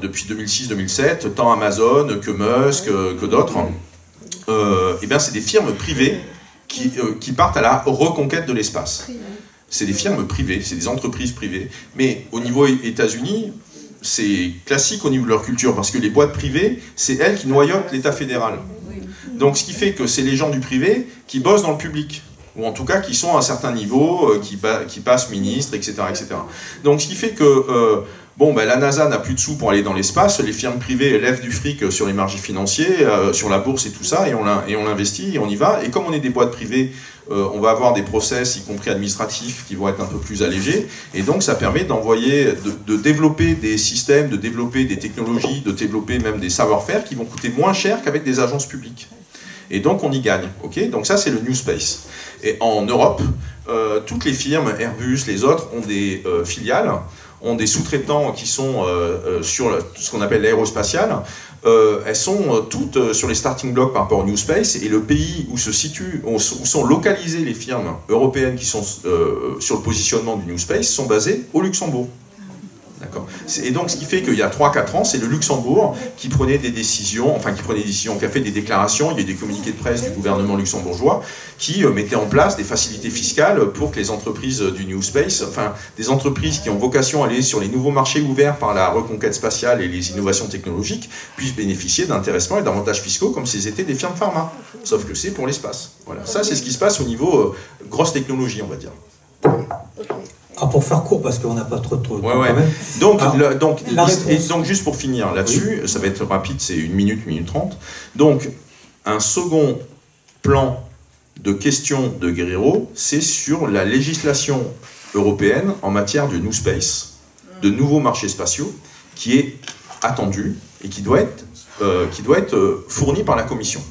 depuis 2006-2007, tant Amazon que Musk, que d'autres, et bien c'est des firmes privées qui partent à la reconquête de l'espace. C'est des firmes privées, c'est des entreprises privées, mais au niveau États-Unis, c'est classique au niveau de leur culture, parce que les boîtes privées, c'est elles qui noyautent l'État fédéral. Donc ce qui fait que c'est les gens du privé qui bossent dans le public, ou en tout cas qui sont à un certain niveau, qui passent ministres, etc., etc. Donc ce qui fait que la NASA n'a plus de sous pour aller dans l'espace, les firmes privées lèvent du fric sur les marchés financiers, sur la bourse et tout ça, et on l'investit, et on y va. Et comme on est des boîtes privées, on va avoir des process, y compris administratifs, qui vont être un peu plus allégés, et donc ça permet de développer des systèmes, de développer des technologies, de développer même des savoir-faire qui vont coûter moins cher qu'avec des agences publiques. Et donc on y gagne. Okay, donc ça c'est le New Space. Et en Europe, toutes les firmes, Airbus, les autres, ont des filiales, ont des sous-traitants qui sont sur ce qu'on appelle l'aérospatial. Elles sont toutes sur les starting blocks par rapport au New Space, et le pays où sont localisées les firmes européennes qui sont sur le positionnement du New Space sont basées au Luxembourg. D'accord. Et donc ce qui fait qu'il y a 3-4 ans, c'est le Luxembourg qui prenait des décisions, qui a fait des déclarations, il y a des communiqués de presse du gouvernement luxembourgeois qui mettait en place des facilités fiscales pour que les entreprises du New Space, des entreprises qui ont vocation à aller sur les nouveaux marchés ouverts par la reconquête spatiale et les innovations technologiques, puissent bénéficier d'intéressements et d'avantages fiscaux comme si c'était des firmes pharma. Sauf que c'est pour l'espace. Voilà. Ça, c'est ce qui se passe au niveau grosse technologie, on va dire. Pour faire court, parce qu'on n'a pas trop de temps quand même. Donc, juste pour finir là-dessus, oui. Ça va être rapide, c'est 1 minute 30. Donc, un second plan de questions de Guerrero, c'est sur la législation européenne en matière de New Space, de nouveaux marchés spatiaux, qui est attendue et qui doit être fournie par la Commission.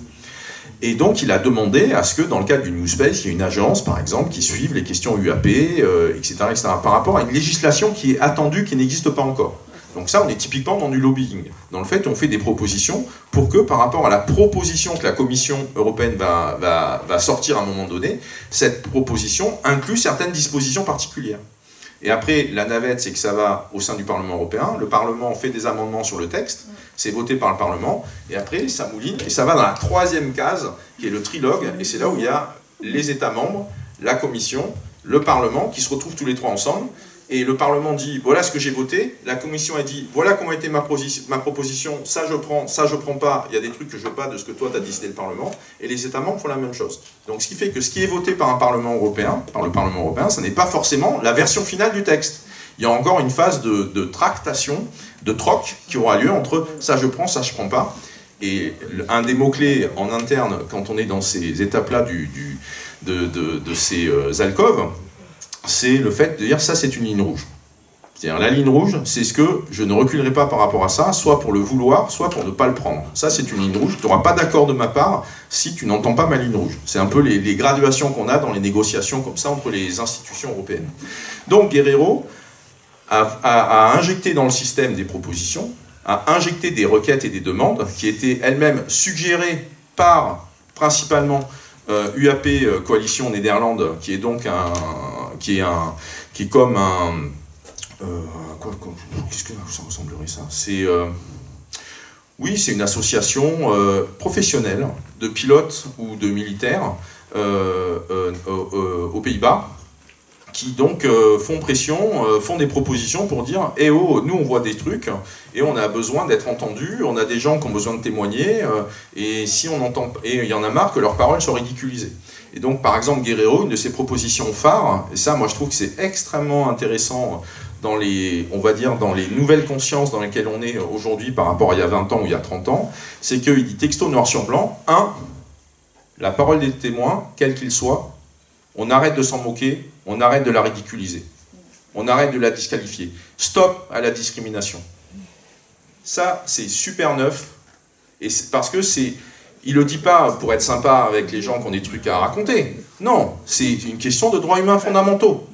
Et donc, il a demandé à ce que, dans le cadre du New Space, il y ait une agence, par exemple, qui suive les questions UAP, etc., par rapport à une législation qui est attendue, qui n'existe pas encore. Donc ça, on est typiquement dans du lobbying. Dans le fait, on fait des propositions pour que, par rapport à la proposition que la Commission européenne va sortir à un moment donné, cette proposition inclut certaines dispositions particulières. Et après, la navette, c'est que ça va au sein du Parlement européen. Le Parlement fait des amendements sur le texte. C'est voté par le Parlement. Et après, ça mouline. Et ça va dans la troisième case, qui est le trilogue. Et c'est là où il y a les États membres, la Commission, le Parlement, qui se retrouvent tous les trois ensemble. Et le Parlement dit, voilà ce que j'ai voté. La Commission a dit, voilà comment était ma proposition. Ça je prends pas. Il y a des trucs que je veux pas de ce que toi tu as décidé le Parlement. Et les États membres font la même chose. Donc ce qui fait que ce qui est voté par un Parlement européen, par le Parlement européen, ce n'est pas forcément la version finale du texte. Il y a encore une phase de tractation, de troc qui aura lieu entre ça je prends, ça je prends pas. Et un des mots-clés en interne, quand on est dans ces étapes-là de ces alcôves, c'est le fait de dire ça c'est une ligne rouge. C'est-à-dire la ligne rouge, c'est ce que je ne reculerai pas par rapport à ça, soit pour le vouloir, soit pour ne pas le prendre. Ça c'est une ligne rouge, tu n'auras pas d'accord de ma part si tu n'entends pas ma ligne rouge. C'est un peu les graduations qu'on a dans les négociations comme ça entre les institutions européennes. Donc Guerrero a injecté dans le système des propositions, a injecté des requêtes et des demandes qui étaient elles-mêmes suggérées par principalement UAP Coalition Néderlande, qui est donc qui est comme un qu'est-ce que ça ressemblerait ça? C'est oui, c'est une association professionnelle de pilotes ou de militaires aux Pays-Bas, qui donc font pression, font des propositions pour dire « Eh oh, nous on voit des trucs et on a besoin d'être entendus, on a des gens qui ont besoin de témoigner et si on entend et il y en a marre que leurs paroles soient ridiculisées. » Et donc par exemple Guerrero, une de ses propositions phares, et ça moi je trouve que c'est extrêmement intéressant dans les, on va dire, dans les nouvelles consciences dans lesquelles on est aujourd'hui par rapport à il y a 20 ans ou il y a 30 ans, c'est qu'il dit texto noir sur blanc, 1, la parole des témoins, quel qu'il soit, on arrête de s'en moquer, on arrête de la ridiculiser, on arrête de la disqualifier. Stop à la discrimination. Ça, c'est super neuf, et parce que c'est... Il le dit pas pour être sympa avec les gens qui ont des trucs à raconter. Non, c'est une question de droits humains fondamentaux.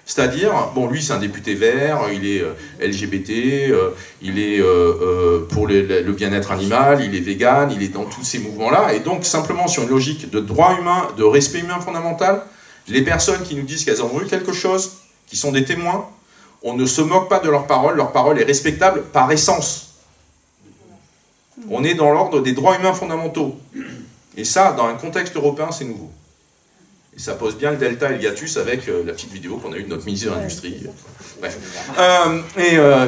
C'est-à-dire, bon, lui, c'est un député vert, il est LGBT, il est pour le bien-être animal, il est vegan, il est dans tous ces mouvements-là. Et donc, simplement, sur une logique de droits humains, de respect humain fondamental, les personnes qui nous disent qu'elles ont eu quelque chose, qui sont des témoins, on ne se moque pas de leur parole est respectable par essence. On est dans l'ordre des droits humains fondamentaux. Et ça, dans un contexte européen, c'est nouveau. Et ça pose bien le delta et le hiatus avec la petite vidéo qu'on a eue de notre ministre de l'Industrie. Bref.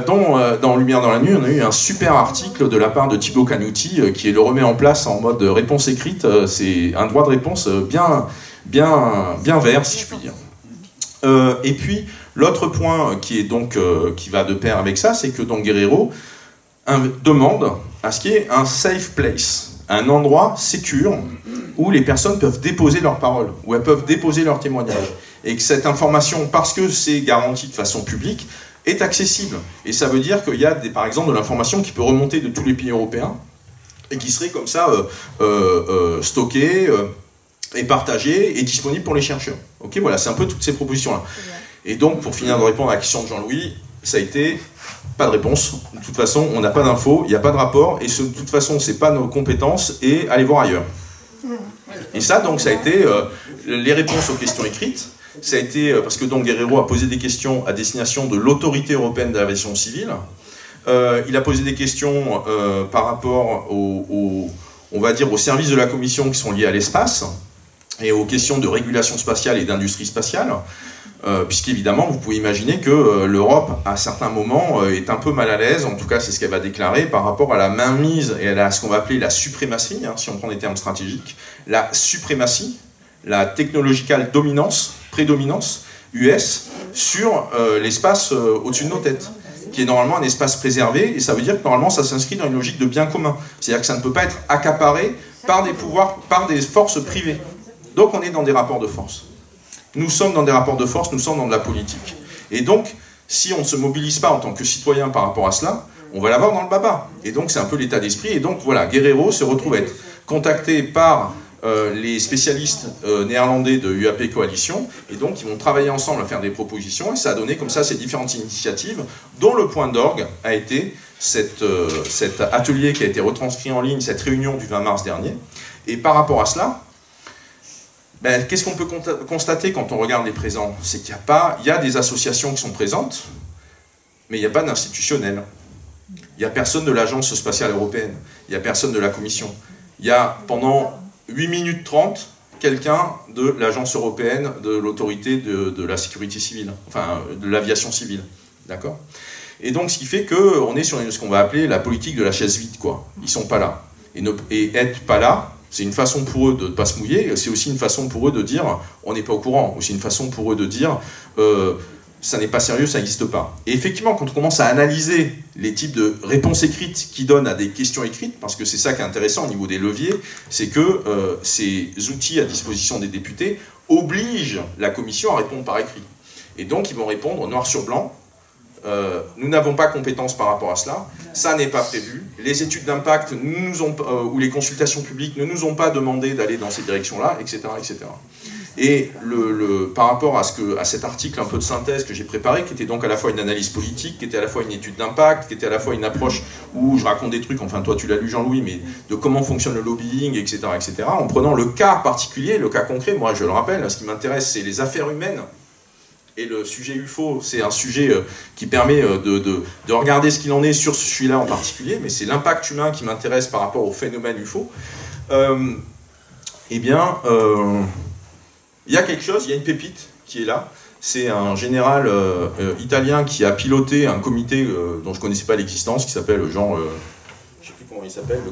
Dans Lumière dans la nuit, on a eu un super article de la part de Thibaut Canuti qui le remet en place en mode réponse écrite. C'est un droit de réponse bien vert, si je puis dire. Et puis, l'autre point qui va de pair avec ça, c'est que donc Guerrero demande à ce qu'il y ait un safe place, un endroit sécure où les personnes peuvent déposer leurs paroles, où elles peuvent déposer leurs témoignages. Et que cette information, parce que c'est garanti de façon publique, est accessible. Et ça veut dire qu'il y a, par exemple, de l'information qui peut remonter de tous les pays européens et qui serait comme ça stockée et partagée et disponible pour les chercheurs. Ok, voilà, c'est un peu toutes ces propositions-là. Et donc, pour finir de répondre à la question de Jean-Louis, ça a été... Pas de réponse. De toute façon, on n'a pas d'infos, il n'y a pas de rapport, et de toute façon, c'est pas nos compétences, et allez voir ailleurs. Et ça, donc, ça a été les réponses aux questions écrites. Ça a été parce que donc Guerrero a posé des questions à destination de l'autorité européenne de l'aviation civile. Il a posé des questions par rapport on va dire, aux services de la Commission qui sont liés à l'espace et aux questions de régulation spatiale et d'industrie spatiale. Puisqu'évidemment, vous pouvez imaginer que l'Europe, à certains moments, est un peu mal à l'aise, en tout cas c'est ce qu'elle va déclarer, par rapport à la mainmise et à ce qu'on va appeler la suprématie, hein, si on prend des termes stratégiques, la suprématie, la technological dominance, prédominance US, sur l'espace au-dessus de nos têtes, qui est normalement un espace préservé, et ça veut dire que normalement ça s'inscrit dans une logique de bien commun, c'est-à-dire que ça ne peut pas être accaparé par des pouvoirs, par des forces privées. Donc on est dans des rapports de force. Nous sommes dans des rapports de force, nous sommes dans de la politique. Et donc, si on ne se mobilise pas en tant que citoyen par rapport à cela, on va l'avoir dans le baba. Et donc, c'est un peu l'état d'esprit. Et donc, voilà, Guerrero se retrouve être contacté par les spécialistes néerlandais de UAP Coalition. Et donc, ils vont travailler ensemble à faire des propositions. Et ça a donné comme ça ces différentes initiatives, dont le point d'orgue a été cet atelier qui a été retranscrit en ligne, cette réunion du 20 mars dernier. Et par rapport à cela, Ben, qu'est-ce qu'on peut constater quand on regarde les présents? C'est qu'il y a des associations qui sont présentes, mais il n'y a pas d'institutionnel. Il n'y a personne de l'Agence spatiale européenne, il n'y a personne de la Commission. Il y a pendant 8 minutes 30, quelqu'un de l'Agence européenne de l'autorité de la sécurité civile, enfin de l'aviation civile. D'accord? Et donc ce qui fait qu'on est sur ce qu'on va appeler la politique de la chaise vide, quoi. Ils ne sont pas là. Et être pas là, c'est une façon pour eux de ne pas se mouiller, c'est aussi une façon pour eux de dire on n'est pas au courant, ou c'est une façon pour eux de dire ça n'est pas sérieux, ça n'existe pas. Et effectivement, quand on commence à analyser les types de réponses écrites qui donnent à des questions écrites, parce que c'est ça qui est intéressant au niveau des leviers, c'est que ces outils à disposition des députés obligent la commission à répondre par écrit. Et donc ils vont répondre noir sur blanc. Nous n'avons pas compétence par rapport à cela, ça n'est pas prévu, les études d'impact ou les consultations publiques ne nous ont pas demandé d'aller dans ces directions-là, etc., etc. Et par rapport à cet article un peu de synthèse que j'ai préparé, qui était donc à la fois une analyse politique, qui était à la fois une étude d'impact, qui était à la fois une approche où je raconte des trucs, enfin toi tu l'as lu Jean-Louis, mais de comment fonctionne le lobbying, etc., etc., en prenant le cas particulier, le cas concret. Moi je le rappelle, ce qui m'intéresse c'est les affaires humaines. Et le sujet UFO, c'est un sujet qui permet de regarder ce qu'il en est sur celui-là en particulier, mais c'est l'impact humain qui m'intéresse par rapport au phénomène UFO. Eh bien, il y a quelque chose, il y a une pépite qui est là. C'est un général italien qui a piloté un comité dont je ne connaissais pas l'existence, qui s'appelle je ne sais plus comment il s'appelle, le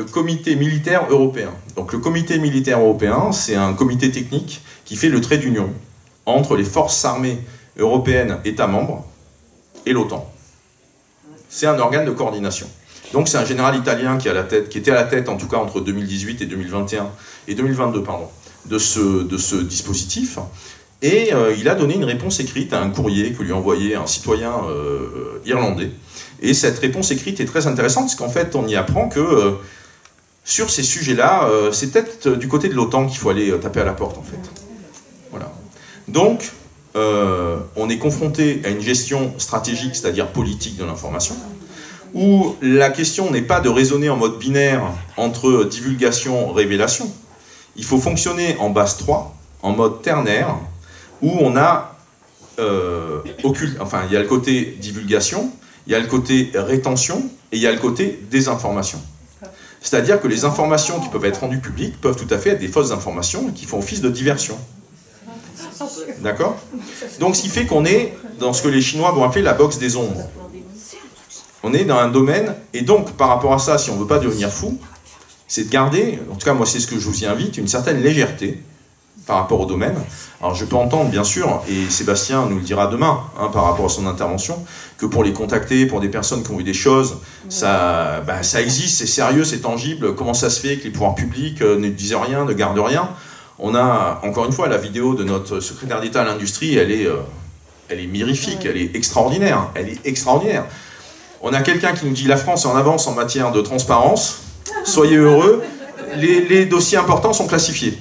comité militaire européen. Donc le comité militaire européen, c'est un comité technique qui fait le trait d'union entre les forces armées européennes, États membres, et l'OTAN. C'est un organe de coordination. Donc c'est un général italien qui était à la tête, en tout cas entre 2018 et 2021, et 2022, pardon, de ce dispositif. Et il a donné une réponse écrite à un courrier que lui a envoyé un citoyen irlandais. Et cette réponse écrite est très intéressante, parce qu'en fait, on y apprend que sur ces sujets-là, c'est peut-être du côté de l'OTAN qu'il faut aller taper à la porte, en fait. Voilà. Donc, on est confronté à une gestion stratégique, c'est-à-dire politique de l'information, où la question n'est pas de raisonner en mode binaire entre divulgation et révélation. Il faut fonctionner en base 3, en mode ternaire, où on a il y a le côté divulgation, il y a le côté rétention et il y a le côté désinformation. C'est-à-dire que les informations qui peuvent être rendues publiques peuvent tout à fait être des fausses informations qui font office de diversion. D'accord? Donc ce qui fait qu'on est dans ce que les Chinois vont appeler la boxe des ombres. On est dans un domaine, et donc par rapport à ça, si on ne veut pas devenir fou, c'est de garder, en tout cas moi c'est ce que je vous y invite, une certaine légèreté par rapport au domaine. Alors je peux entendre bien sûr, et Sébastien nous le dira demain, par rapport à son intervention, que pour les contacter, pour des personnes qui ont eu des choses, ça existe, c'est sérieux, c'est tangible, comment ça se fait que les pouvoirs publics ne disent rien, ne gardent rien. On a, encore une fois, la vidéo de notre secrétaire d'État à l'industrie, elle est mirifique, elle est extraordinaire, On a quelqu'un qui nous dit la France est en avance en matière de transparence, soyez heureux, les dossiers importants sont classifiés.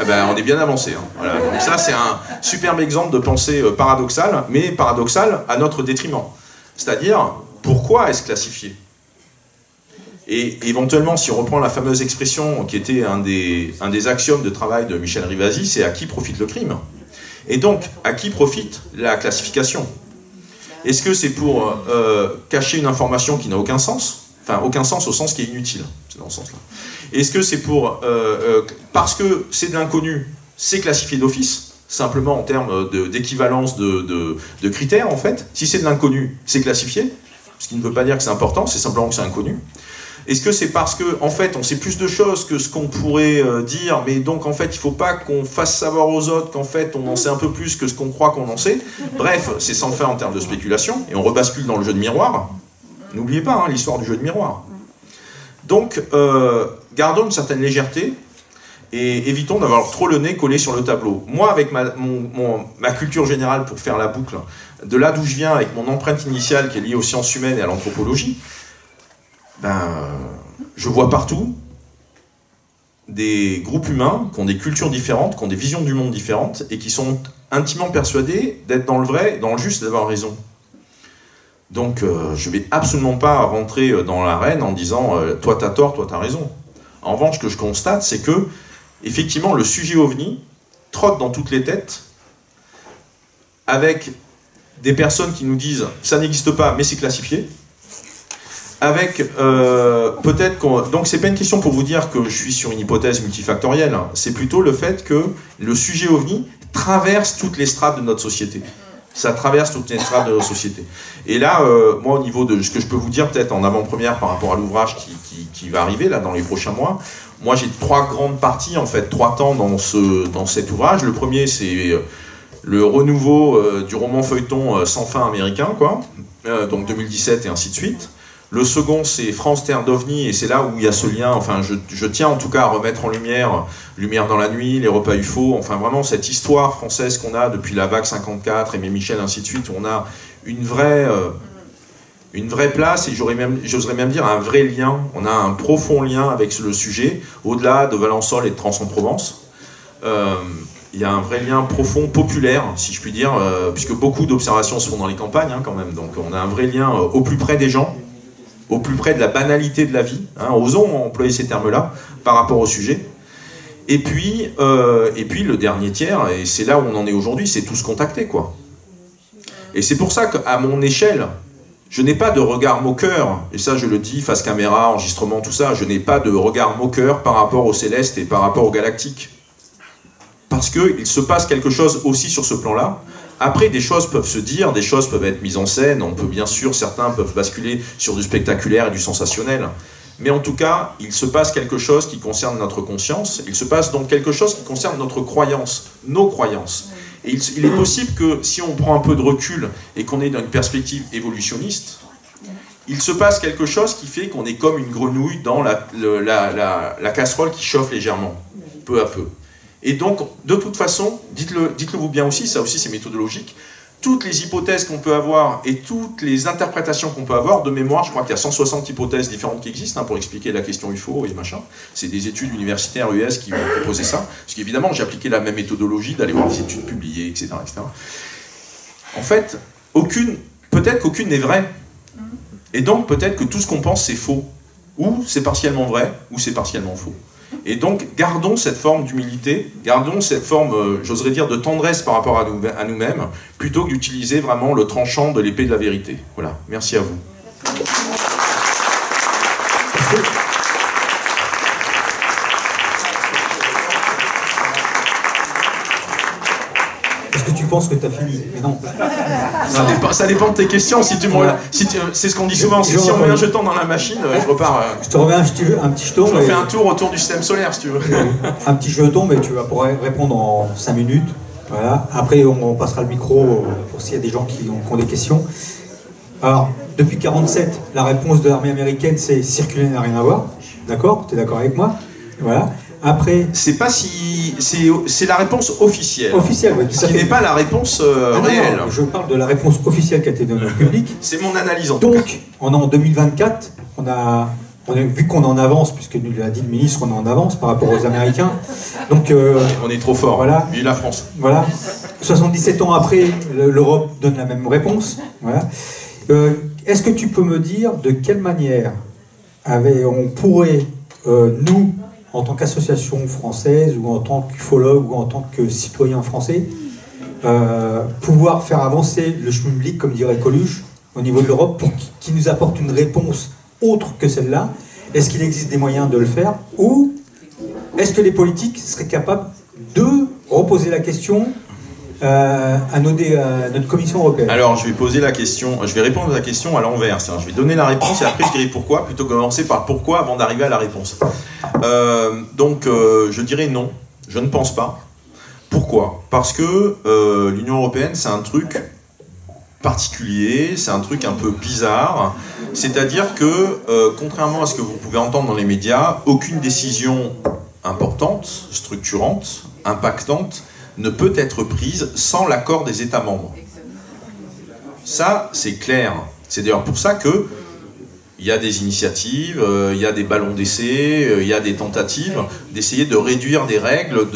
Eh ben, on est bien avancé. Hein. Voilà. Donc ça, c'est un superbe exemple de pensée paradoxale, mais paradoxale à notre détriment. C'est-à-dire, pourquoi est-ce classifié? Et éventuellement, si on reprend la fameuse expression qui était un des axiomes de travail de Michel Rivasi, c'est à qui profite le crime? Et donc, à qui profite la classification? Est-ce que c'est pour cacher une information qui n'a aucun sens? Enfin, aucun sens au sens qui est inutile, c'est dans ce sens-là. Est-ce que c'est pour... parce que c'est de l'inconnu, c'est classifié d'office, simplement en termes d'équivalence de critères, en fait. Si c'est de l'inconnu, c'est classifié, ce qui ne veut pas dire que c'est important, c'est simplement que c'est inconnu. Est-ce que c'est parce que, en fait, on sait plus de choses que ce qu'on pourrait dire, mais donc, en fait, il ne faut pas qu'on fasse savoir aux autres qu'en fait, on en sait un peu plus que ce qu'on croit qu'on en sait. Bref, c'est sans fin en termes de spéculation, et on rebascule dans le jeu de miroir. N'oubliez pas l'histoire du jeu de miroir. Donc, gardons une certaine légèreté, et évitons d'avoir trop le nez collé sur le tableau. Moi, avec ma culture générale, pour faire la boucle, de là d'où je viens, avec mon empreinte initiale qui est liée aux sciences humaines et à l'anthropologie, je vois partout des groupes humains qui ont des cultures différentes, qui ont des visions du monde différentes, et qui sont intimement persuadés d'être dans le vrai, dans le juste, d'avoir raison. Donc je ne vais absolument pas rentrer dans l'arène en disant « toi t'as tort, toi t'as raison ». En revanche, ce que je constate, c'est que, effectivement, le sujet OVNI trotte dans toutes les têtes, avec des personnes qui nous disent « ça n'existe pas, mais c'est classifié », avec peut-être qu'on... Donc c'est pas une question pour vous dire que je suis sur une hypothèse multifactorielle, hein. C'est plutôt le fait que le sujet OVNI traverse toutes les strates de notre société. Ça traverse toutes les strates de notre société. Et là, moi, au niveau de ce que je peux vous dire, peut-être en avant-première par rapport à l'ouvrage qui va arriver là dans les prochains mois, moi j'ai 3 grandes parties, en fait, 3 temps dans cet ouvrage. Le premier, c'est le renouveau du roman feuilleton sans fin américain, quoi, donc 2017 et ainsi de suite. Le second, c'est France Terre d'OVNI, et c'est là où il y a ce lien, enfin, je tiens en tout cas à remettre en lumière Lumière dans la nuit, les repas UFO, enfin vraiment cette histoire française qu'on a depuis la vague 54, Aimé Michel, ainsi de suite, où on a une vraie place, et j'oserais même dire un vrai lien, on a un profond lien avec le sujet, au-delà de Valençol et de Trans-en-Provence. Il y a un vrai lien profond, populaire, si je puis dire, puisque beaucoup d'observations se font dans les campagnes, hein, quand même, donc on a un vrai lien au plus près des gens, au plus près de la banalité de la vie, hein, osons employer ces termes-là, par rapport au sujet. Et puis le dernier tiers, et c'est là où on en est aujourd'hui, c'est tous contacter, quoi. Et c'est pour ça qu'à mon échelle, je n'ai pas de regard moqueur, et ça je le dis, face caméra, enregistrement, tout ça, je n'ai pas de regard moqueur par rapport au céleste et par rapport au galactique. Parce qu'il se passe quelque chose aussi sur ce plan-là. Après, des choses peuvent se dire, des choses peuvent être mises en scène, on peut bien sûr, certains peuvent basculer sur du spectaculaire et du sensationnel. Mais en tout cas, il se passe quelque chose qui concerne notre conscience, il se passe donc quelque chose qui concerne notre croyance, nos croyances. Et il est possible que si on prend un peu de recul et qu'on est dans une perspective évolutionniste, il se passe quelque chose qui fait qu'on est comme une grenouille dans la casserole qui chauffe légèrement, peu à peu. Et donc, de toute façon, dites-le vous bien aussi, ça aussi c'est méthodologique, toutes les hypothèses qu'on peut avoir et toutes les interprétations qu'on peut avoir, de mémoire, je crois qu'il y a 160 hypothèses différentes qui existent, hein, pour expliquer la question UFO et machin. C'est des études universitaires US qui vont proposer ça, parce qu'évidemment j'ai appliqué la même méthodologie d'aller voir des études publiées, etc. etc. En fait, peut-être qu'aucune n'est vraie. Et donc peut-être que tout ce qu'on pense c'est faux. Ou c'est partiellement vrai, ou c'est partiellement faux. Et donc, gardons cette forme d'humilité, gardons cette forme, j'oserais dire, de tendresse par rapport à nous-mêmes, plutôt que d'utiliser vraiment le tranchant de l'épée de la vérité. Voilà, merci à vous. Est-ce que tu penses que tu as fini? Mais non. Ça dépend de tes questions. Si tu c'est ce qu'on dit souvent, si on met un jeton dans la machine, je repars. Je te remets un petit jeton. Je refais un tour autour du système solaire, si tu veux. Un petit jeton, mais tu vas pouvoir répondre en 5 minutes. Voilà. Après, on passera le micro pour s'il y a des gens qui ont des questions. Alors, depuis 1947, la réponse de l'armée américaine, c'est « circuler n'a rien à voir ». D'accord? Tu es d'accord avec moi? Voilà. Après... C'est pas si... C'est la réponse officielle. Officielle, oui. Ce qui n'est pas la réponse réelle. Non, je parle de la réponse officielle qui a été donnée au public. C'est mon analyse en tout cas. Donc, on est en 2024, on a vu qu'on est en avance, puisque nous l'a dit le ministre, on est en avance par rapport aux Américains. Donc, on est trop fort. Voilà. Vive la France. Voilà. 77 ans après, l'Europe donne la même réponse. Voilà. Est-ce que tu peux me dire de quelle manière on pourrait, nous, en tant qu'association française, ou en tant qu'ufologue, ou en tant que citoyen français, pouvoir faire avancer le schmilblick, comme dirait Coluche, au niveau de l'Europe, pour qu'il nous apporte une réponse autre que celle-là? Est-ce qu'il existe des moyens de le faire? Ou est-ce que les politiques seraient capables de reposer la question à notre Commission européenne? Alors, je vais répondre à la question à l'envers. Je vais donner la réponse et après je dirai pourquoi, plutôt que de commencer par pourquoi avant d'arriver à la réponse. Je dirais non, je ne pense pas. Pourquoi? Parce que l'Union européenne, c'est un truc particulier, c'est un truc un peu bizarre. C'est-à-dire que, contrairement à ce que vous pouvez entendre dans les médias, aucune décision importante, structurante, impactante, ne peut être prise sans l'accord des États membres. Ça, c'est clair. C'est d'ailleurs pour ça que il y a des initiatives, il y a des ballons d'essai, il y a des tentatives d'essayer de réduire des règles,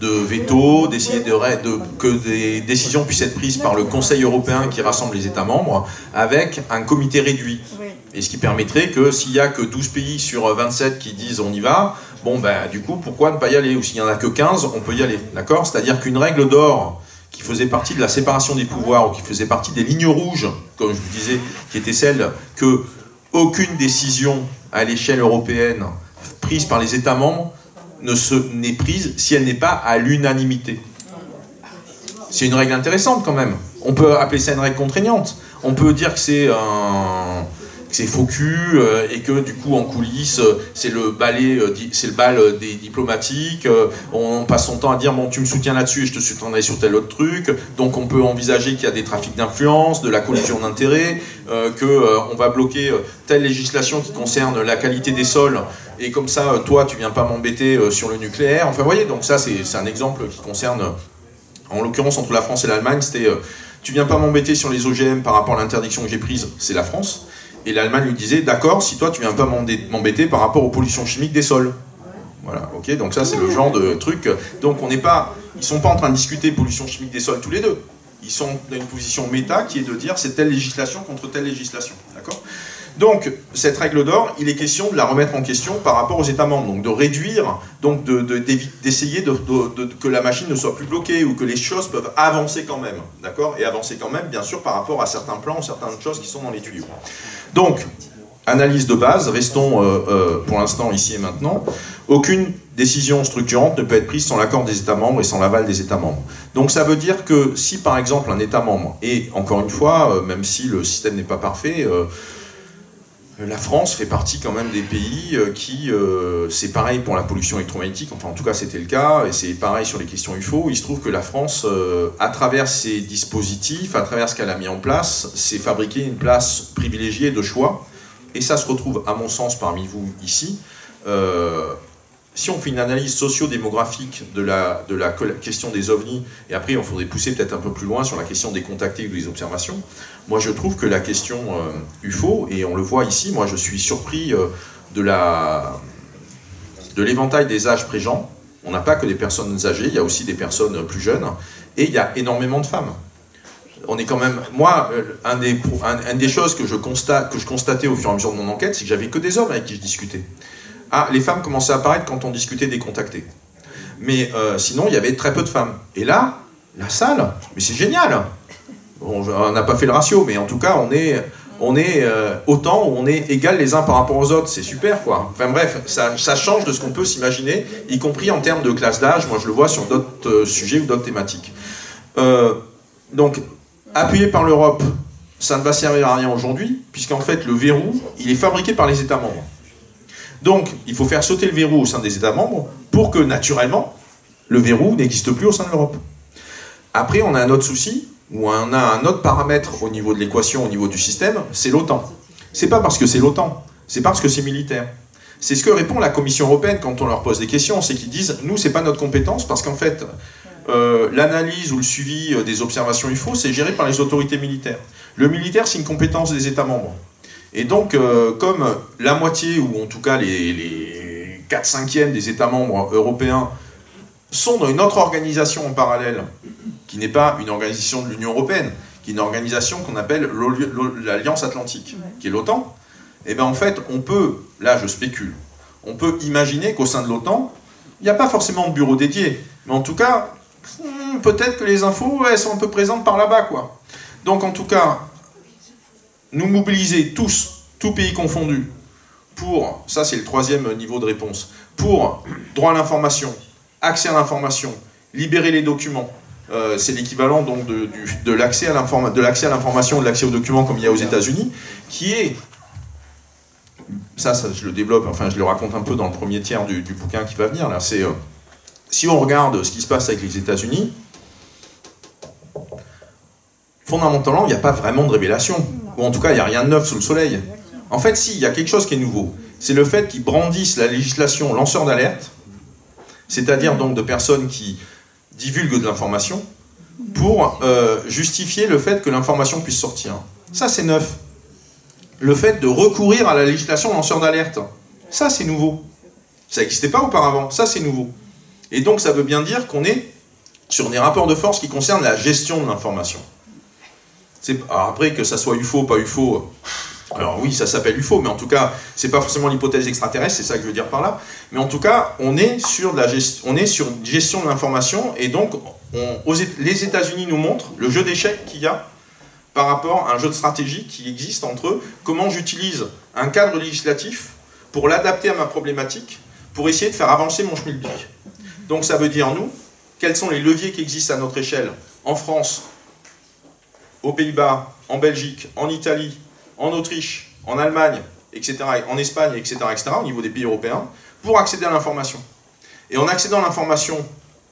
de veto, d'essayer que des décisions puissent être prises par le Conseil européen qui rassemble les États membres, avec un comité réduit. Oui. Et ce qui permettrait que s'il n'y a que 12 pays sur 27 qui disent on y va, bon ben du coup pourquoi ne pas y aller? Ou s'il n'y en a que 15, on peut y aller. D'accord? C'est-à-dire qu'une règle d'or qui faisait partie de la séparation des pouvoirs, ou qui faisait partie des lignes rouges, comme je vous disais, qui était celle que aucune décision à l'échelle européenne prise par les États membres n'est prise si elle n'est pas à l'unanimité. C'est une règle intéressante quand même. On peut appeler ça une règle contraignante. On peut dire que c'est faux cul et que du coup en coulisses c'est le bal des diplomatiques. On passe son temps à dire bon tu me soutiens là-dessus et je te soutiendrai sur tel autre truc. Donc on peut envisager qu'il y a des trafics d'influence, de la collusion d'intérêts, qu'on va bloquer telle législation qui concerne la qualité des sols et comme ça toi tu viens pas m'embêter sur le nucléaire. Enfin vous voyez, donc ça c'est un exemple qui concerne, en l'occurrence entre la France et l'Allemagne, c'était tu viens pas m'embêter sur les OGM par rapport à l'interdiction que j'ai prise, c'est la France. Et l'Allemagne lui disait, d'accord, si toi tu viens pas m'embêter par rapport aux pollutions chimiques des sols. Voilà, ok, donc ça c'est le genre de truc. Donc ils sont pas en train de discuter pollution chimique des sols tous les deux. Ils sont dans une position méta qui est de dire c'est telle législation contre telle législation. D'accord ? Donc, cette règle d'or, il est question de la remettre en question par rapport aux États membres, donc de réduire, donc d'essayer que la machine ne soit plus bloquée ou que les choses peuvent avancer quand même, d'accord ? Et avancer quand même, bien sûr, par rapport à certains plans ou certaines choses qui sont dans les tuyaux. Donc, analyse de base, restons pour l'instant ici et maintenant. Aucune décision structurante ne peut être prise sans l'accord des États membres et sans l'aval des États membres. Donc ça veut dire que si par exemple un État membre, et encore une fois, même si le système n'est pas parfait, la France fait partie quand même des pays qui, c'est pareil pour la pollution électromagnétique, enfin en tout cas c'était le cas, et c'est pareil sur les questions UFO, il se trouve que la France, à travers ses dispositifs, à travers ce qu'elle a mis en place, s'est fabriqué une place privilégiée de choix, et ça se retrouve à mon sens parmi vous ici. Si on fait une analyse socio-démographique de la question des ovnis, et après on faudrait pousser peut-être un peu plus loin sur la question des contactés ou des observations, moi je trouve que la question UFO, et on le voit ici, moi je suis surpris de l'éventail des âges présents. On n'a pas que des personnes âgées, il y a aussi des personnes plus jeunes, et il y a énormément de femmes. On est quand même, moi, une des choses que je constatais au fur et à mesure de mon enquête, c'est que j'avais que des hommes avec qui je discutais. Ah, les femmes commençaient à apparaître quand on discutait des contactés. Mais sinon, il y avait très peu de femmes. Et là, la salle, mais c'est génial. Bon, on n'a pas fait le ratio, mais en tout cas, on est autant, on est égal les uns par rapport aux autres. C'est super, quoi. Enfin bref, ça change de ce qu'on peut s'imaginer, y compris en termes de classe d'âge. Moi, je le vois sur d'autres sujets ou d'autres thématiques. Donc, appuyé par l'Europe, ça ne va servir à rien aujourd'hui, puisqu'en fait, le verrou, il est fabriqué par les États membres. Donc, il faut faire sauter le verrou au sein des États membres pour que, naturellement, le verrou n'existe plus au sein de l'Europe. Après, on a un autre souci, ou on a un autre paramètre au niveau de l'équation, au niveau du système, c'est l'OTAN. C'est pas parce que c'est l'OTAN, c'est parce que c'est militaire. C'est ce que répond la Commission européenne quand on leur pose des questions, c'est qu'ils disent, nous, c'est pas notre compétence, parce qu'en fait, l'analyse ou le suivi des observations UFO, c'est géré par les autorités militaires. Le militaire, c'est une compétence des États membres. Et donc, comme la moitié, ou en tout cas les 4/5 des États membres européens sont dans une autre organisation en parallèle, qui n'est pas une organisation de l'Union européenne, qui est une organisation qu'on appelle l'Alliance Atlantique, qui est l'OTAN, et bien en fait, on peut, là je spécule, on peut imaginer qu'au sein de l'OTAN, il n'y a pas forcément de bureau dédié, mais en tout cas, peut-être que les infos, elles sont un peu présentes par là-bas, quoi. Donc en tout cas, nous mobiliser tous, tous pays confondus, pour, ça c'est le 3e niveau de réponse, pour droit à l'information, accès à l'information, libérer les documents, c'est l'équivalent donc de l'accès à l'information, de l'accès aux documents comme il y a aux États-Unis, qui est, ça je le développe, enfin je le raconte un peu dans le premier tiers du bouquin qui va venir, là, c'est, si on regarde ce qui se passe avec les États-Unis, fondamentalement, il n'y a pas vraiment de révélation. Ou en tout cas, il n'y a rien de neuf sous le soleil. En fait, si, il y a quelque chose qui est nouveau. C'est le fait qu'ils brandissent la législation lanceur d'alerte, c'est-à-dire donc de personnes qui divulguent de l'information, pour justifier le fait que l'information puisse sortir. Ça, c'est neuf. Le fait de recourir à la législation lanceur d'alerte, ça, c'est nouveau. Ça n'existait pas auparavant, ça, c'est nouveau. Et donc ça veut bien dire qu'on est sur des rapports de force qui concernent la gestion de l'information. Après, que ça soit UFO, pas UFO, alors oui, ça s'appelle UFO, mais en tout cas, c'est pas forcément l'hypothèse extraterrestre, c'est ça que je veux dire par là. Mais en tout cas, on est sur une gestion de l'information, et donc les États-Unis nous montrent le jeu d'échecs qu'il y a par rapport à un jeu de stratégie qui existe entre eux, comment j'utilise un cadre législatif pour l'adapter à ma problématique, pour essayer de faire avancer mon schmilblick. Donc ça veut dire, nous, quels sont les leviers qui existent à notre échelle, en France, aux Pays-Bas, en Belgique, en Italie, en Autriche, en Allemagne, etc., en Espagne, etc., au niveau des pays européens, pour accéder à l'information. Et en accédant à l'information,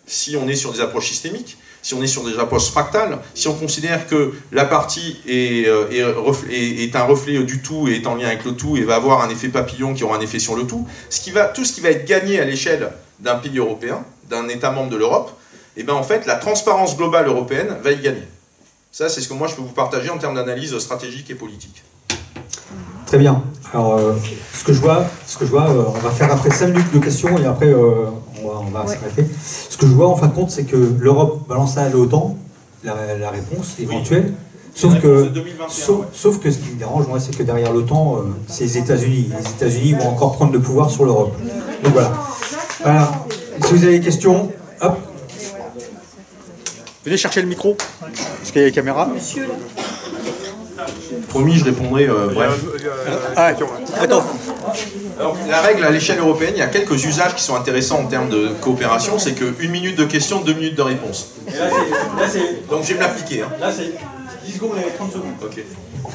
si on est sur des approches systémiques, si on est sur des approches fractales, si on considère que la partie est un reflet du tout et est en lien avec le tout et va avoir un effet papillon qui aura un effet sur le tout, tout ce qui va être gagné à l'échelle d'un pays européen, d'un État membre de l'Europe, et bien en fait la transparence globale européenne va y gagner. Ça, c'est ce que moi je peux vous partager en termes d'analyse stratégique et politique. Très bien. Alors, ce que je vois, on va faire après 5 minutes de questions et après on va s'arrêter. Ce que je vois en fin de compte, c'est que l'Europe va lancer à l'OTAN la réponse éventuelle. Sauf que ce qui me dérange, moi, c'est que derrière l'OTAN, c'est les États-Unis. Les États-Unis vont encore prendre le pouvoir sur l'Europe. Donc voilà. Voilà. Si vous avez des questions, hop. Venez chercher le micro, parce qu'il y a les caméras. Monsieur, là. Promis, je répondrai bref. Attends. Alors, la règle à l'échelle européenne, il y a quelques usages qui sont intéressants en termes de coopération, c'est que 1 minute de question, 2 minutes de réponse. Donc je vais me l'appliquer. Hein. Là, c'est 10 secondes et 30 secondes. Ok.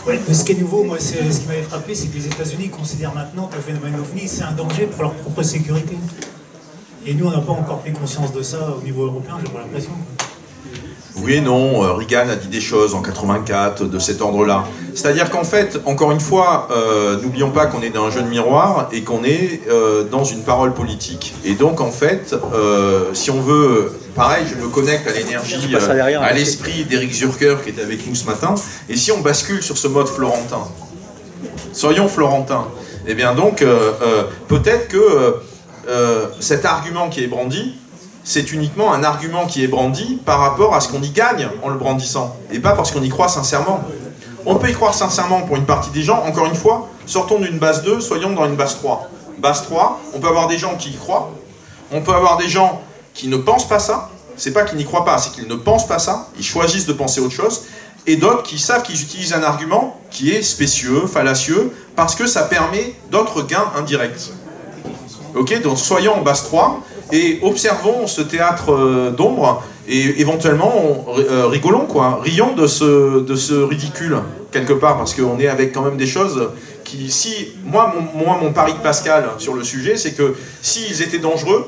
Ouais, mais ce qui est nouveau, moi, ce qui m'avait frappé, c'est que les États-Unis considèrent maintenant que le phénomène OVNI, c'est un danger pour leur propre sécurité. Et nous, on n'a pas encore pris conscience de ça au niveau européen, j'ai pas l'impression. Oui et non, Reagan a dit des choses en 84 de cet ordre-là. C'est-à-dire qu'en fait, encore une fois, n'oublions pas qu'on est dans un jeu de miroir et qu'on est dans une parole politique. Et donc en fait, si on veut, pareil, je me connecte à l'énergie, à l'esprit d'Éric Zurker qui est avec nous ce matin, et si on bascule sur ce mode florentin, soyons florentins, eh bien donc peut-être que cet argument qui est brandi, c'est uniquement un argument qui est brandi par rapport à ce qu'on y gagne en le brandissant, et pas parce qu'on y croit sincèrement. On peut y croire sincèrement pour une partie des gens, encore une fois, sortons d'une base 2, soyons dans une base 3. Base 3, on peut avoir des gens qui y croient, on peut avoir des gens qui ne pensent pas ça, c'est pas qu'ils n'y croient pas, c'est qu'ils ne pensent pas ça, ils choisissent de penser autre chose, et d'autres qui savent qu'ils utilisent un argument qui est spécieux, fallacieux, parce que ça permet d'autres gains indirects. Ok, donc soyons en base 3, et observons ce théâtre d'ombre, et éventuellement, rigolons, quoi. Rions de ce ridicule, quelque part, parce qu'on est avec quand même des choses qui... Moi, mon pari de Pascal sur le sujet, c'est que s'ils étaient dangereux,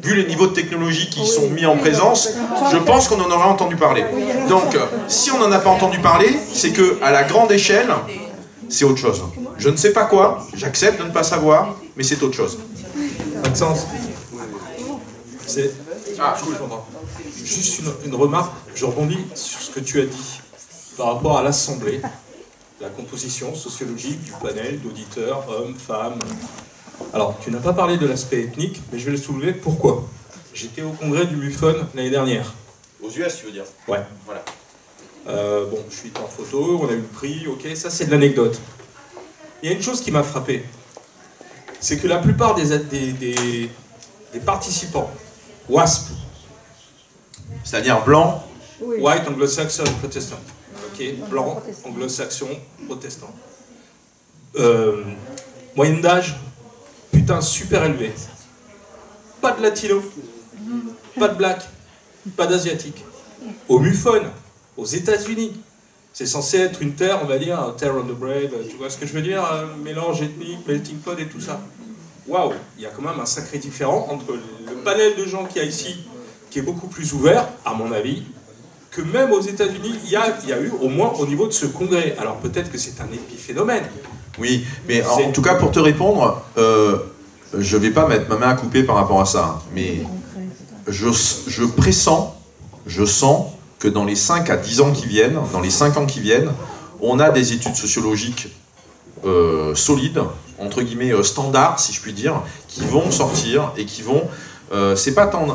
vu les niveaux de technologie qui sont mis en présence, je pense qu'on en aurait entendu parler. Donc, si on n'en a pas entendu parler, c'est qu'à la grande échelle, c'est autre chose. Je ne sais pas quoi, j'accepte de ne pas savoir, mais c'est autre chose. Maxence, c'est... Ah, je comprends. Juste une remarque, je rebondis sur ce que tu as dit par rapport à l'Assemblée, la composition sociologique du panel d'auditeurs, hommes, femmes. Alors, tu n'as pas parlé de l'aspect ethnique, mais je vais le soulever. Pourquoi? J'étais au congrès du MUFON l'année dernière. Aux US, tu veux dire? Ouais. Voilà. Bon, je suis en photo, on a eu le prix, ok, ça c'est de l'anecdote. Il y a une chose qui m'a frappé, c'est que la plupart des participants, WASP, c'est-à-dire blanc, White, Anglo-Saxon, Protestant, ok, blanc, Anglo-Saxon, Protestant. Moyenne d'âge, putain, super élevé. Pas de latino, pas de black, pas d'asiatique. Au MUFON, aux États-Unis, c'est censé être une terre, on va dire, terre on the brave, tu vois ce que je veux dire, mélange ethnique, melting pot et tout ça. Waouh, il y a quand même un sacré différent entre le panel de gens qu'il y a ici, qui est beaucoup plus ouvert, à mon avis, que même aux États-Unis, il y a eu, au moins au niveau de ce congrès. Alors peut-être que c'est un épiphénomène. Oui, mais en tout cas, pour te répondre, je ne vais pas mettre ma main à couper par rapport à ça, mais je pressens, je sens que dans les 5 à 10 ans qui viennent, dans les 5 ans qui viennent, on a des études sociologiques solides, entre guillemets standards, si je puis dire, qui vont sortir et qui vont c'est pas tant,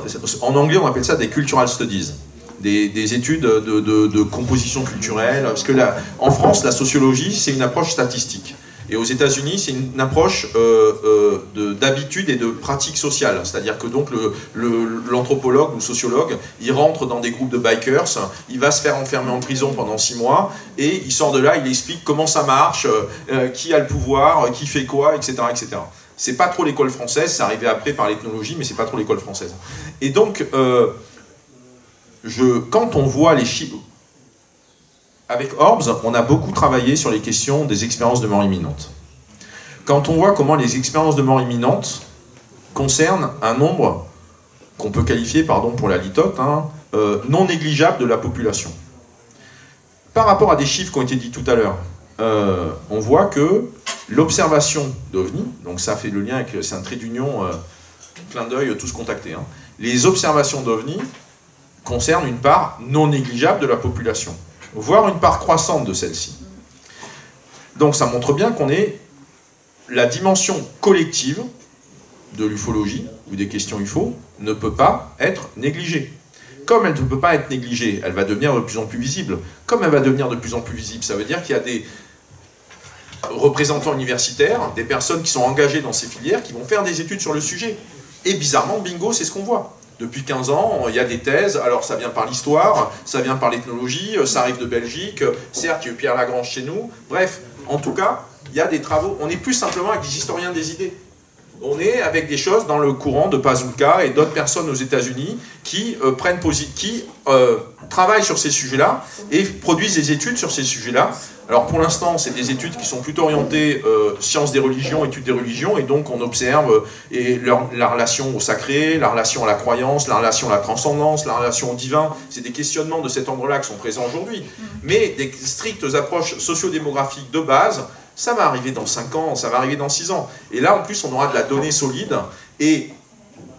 en anglais on appelle ça des cultural studies, des études de composition culturelle, parce que en France la sociologie c'est une approche statistique. Et aux États-Unis, c'est une approche d'habitude et de pratique sociale. C'est-à-dire que donc l'anthropologue ou sociologue, il rentre dans des groupes de bikers, il va se faire enfermer en prison pendant 6 mois, et il sort de là, il explique comment ça marche, qui a le pouvoir, qui fait quoi, etc. etc. C'est pas trop l'école française, c'est arrivé après par l'ethnologie, mais c'est pas trop l'école française. Et donc, quand on voit les chiffres... Avec Orbs, on a beaucoup travaillé sur les questions des expériences de mort imminente. Quand on voit comment les expériences de mort imminente concernent un nombre qu'on peut qualifier, pardon pour la litote, non négligeable de la population. Par rapport à des chiffres qui ont été dits tout à l'heure, on voit que l'observation d'OVNI, donc ça fait le lien avec, c'est un trait d'union, clin d'œil, tous contactés, les observations d'OVNI concernent une part non négligeable de la population, voire une part croissante de celle-ci. Donc ça montre bien qu'on est... La dimension collective de l'ufologie, ou des questions UFO, ne peut pas être négligée. Comme elle ne peut pas être négligée, elle va devenir de plus en plus visible. Comme elle va devenir de plus en plus visible, ça veut dire qu'il y a des représentants universitaires, des personnes qui sont engagées dans ces filières, qui vont faire des études sur le sujet. Et bizarrement, bingo, c'est ce qu'on voit. Depuis 15 ans, il y a des thèses, alors ça vient par l'histoire, ça vient par l'ethnologie, ça arrive de Belgique, certes, il y a eu Pierre Lagrange chez nous, bref, en tout cas, il y a des travaux, on n'est plus simplement avec des historiens des idées, on est avec des choses dans le courant de Pasulka et d'autres personnes aux États-Unis qui, travaillent sur ces sujets-là et produisent des études sur ces sujets-là. Alors pour l'instant, c'est des études qui sont plutôt orientées sciences des religions, études des religions, et donc on observe la relation au sacré, la relation à la croyance, la relation à la transcendance, la relation au divin. C'est des questionnements de cet ordre-là qui sont présents aujourd'hui. Mais des strictes approches sociodémographiques de base, ça va arriver dans 5 ans, ça va arriver dans 6 ans. Et là, en plus, on aura de la donnée solide, et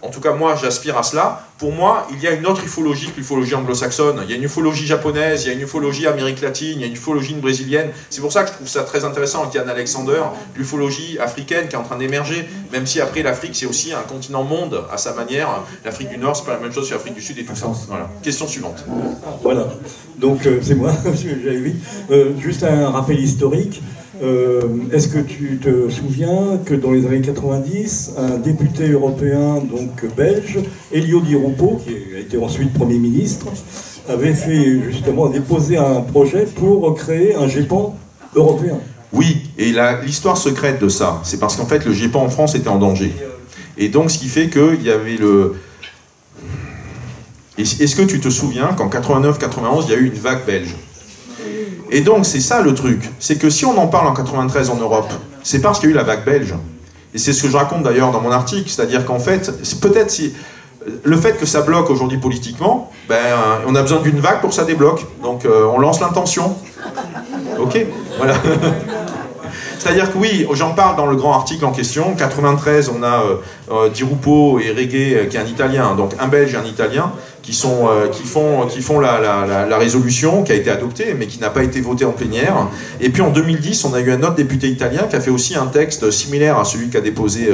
en tout cas, moi, j'aspire à cela. Pour moi, il y a une autre ufologie que l'ufologie anglo-saxonne. Il y a une ufologie japonaise, il y a une ufologie Amérique latine, il y a une ufologie brésilienne. C'est pour ça que je trouve ça très intéressant avec Yann Alexander, l'ufologie africaine qui est en train d'émerger, même si après l'Afrique, c'est aussi un continent monde à sa manière. L'Afrique du Nord, c'est pas la même chose que l'Afrique du Sud et tout ça. Voilà. Question suivante. Voilà. Donc, c'est moi, j'avais vu. Juste un rappel historique. Est-ce que tu te souviens que dans les années 90, un député européen, donc belge, Elio Di Rupo, qui a été ensuite Premier ministre, avait fait justement déposer un projet pour créer un GEPAN européen? Oui, et l'histoire secrète de ça, c'est parce qu'en fait le GEPAN en France était en danger. Et donc ce qui fait qu'il y avait le... Est-ce que tu te souviens qu'en 89-91, il y a eu une vague belge? Et donc c'est ça le truc, c'est que si on en parle en 93 en Europe, c'est parce qu'il y a eu la vague belge. Et c'est ce que je raconte d'ailleurs dans mon article, c'est-à-dire qu'en fait, peut-être si le fait que ça bloque aujourd'hui politiquement, on a besoin d'une vague pour que ça débloque. Donc on lance l'intention. Ok, voilà. C'est-à-dire que oui, j'en parle dans le grand article en question. 93, on a Di Rupo et Reggae, qui est un Italien, donc un Belge et un Italien, qui font la résolution qui a été adoptée, mais qui n'a pas été votée en plénière. Et puis en 2010, on a eu un autre député italien qui a fait aussi un texte similaire à celui qu'a déposé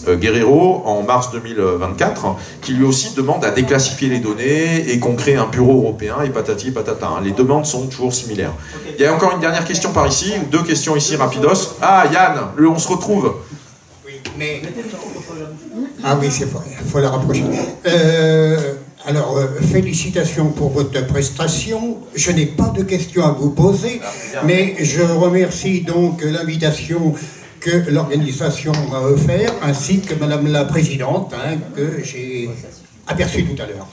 Guerrero en mars 2024, qui lui aussi demande à déclassifier les données et qu'on crée un bureau européen et patati et patata. Les demandes sont toujours similaires. Il y a encore une dernière question par ici, ou 2 questions ici rapidos. Ah Yann, on se retrouve. Oui, mais... Ah oui, il faut la rapprocher. Alors, félicitations pour votre prestation. Je n'ai pas de questions à vous poser, mais je remercie donc l'invitation que l'organisation m'a offerte, ainsi que Madame la Présidente, que j'ai aperçue tout à l'heure.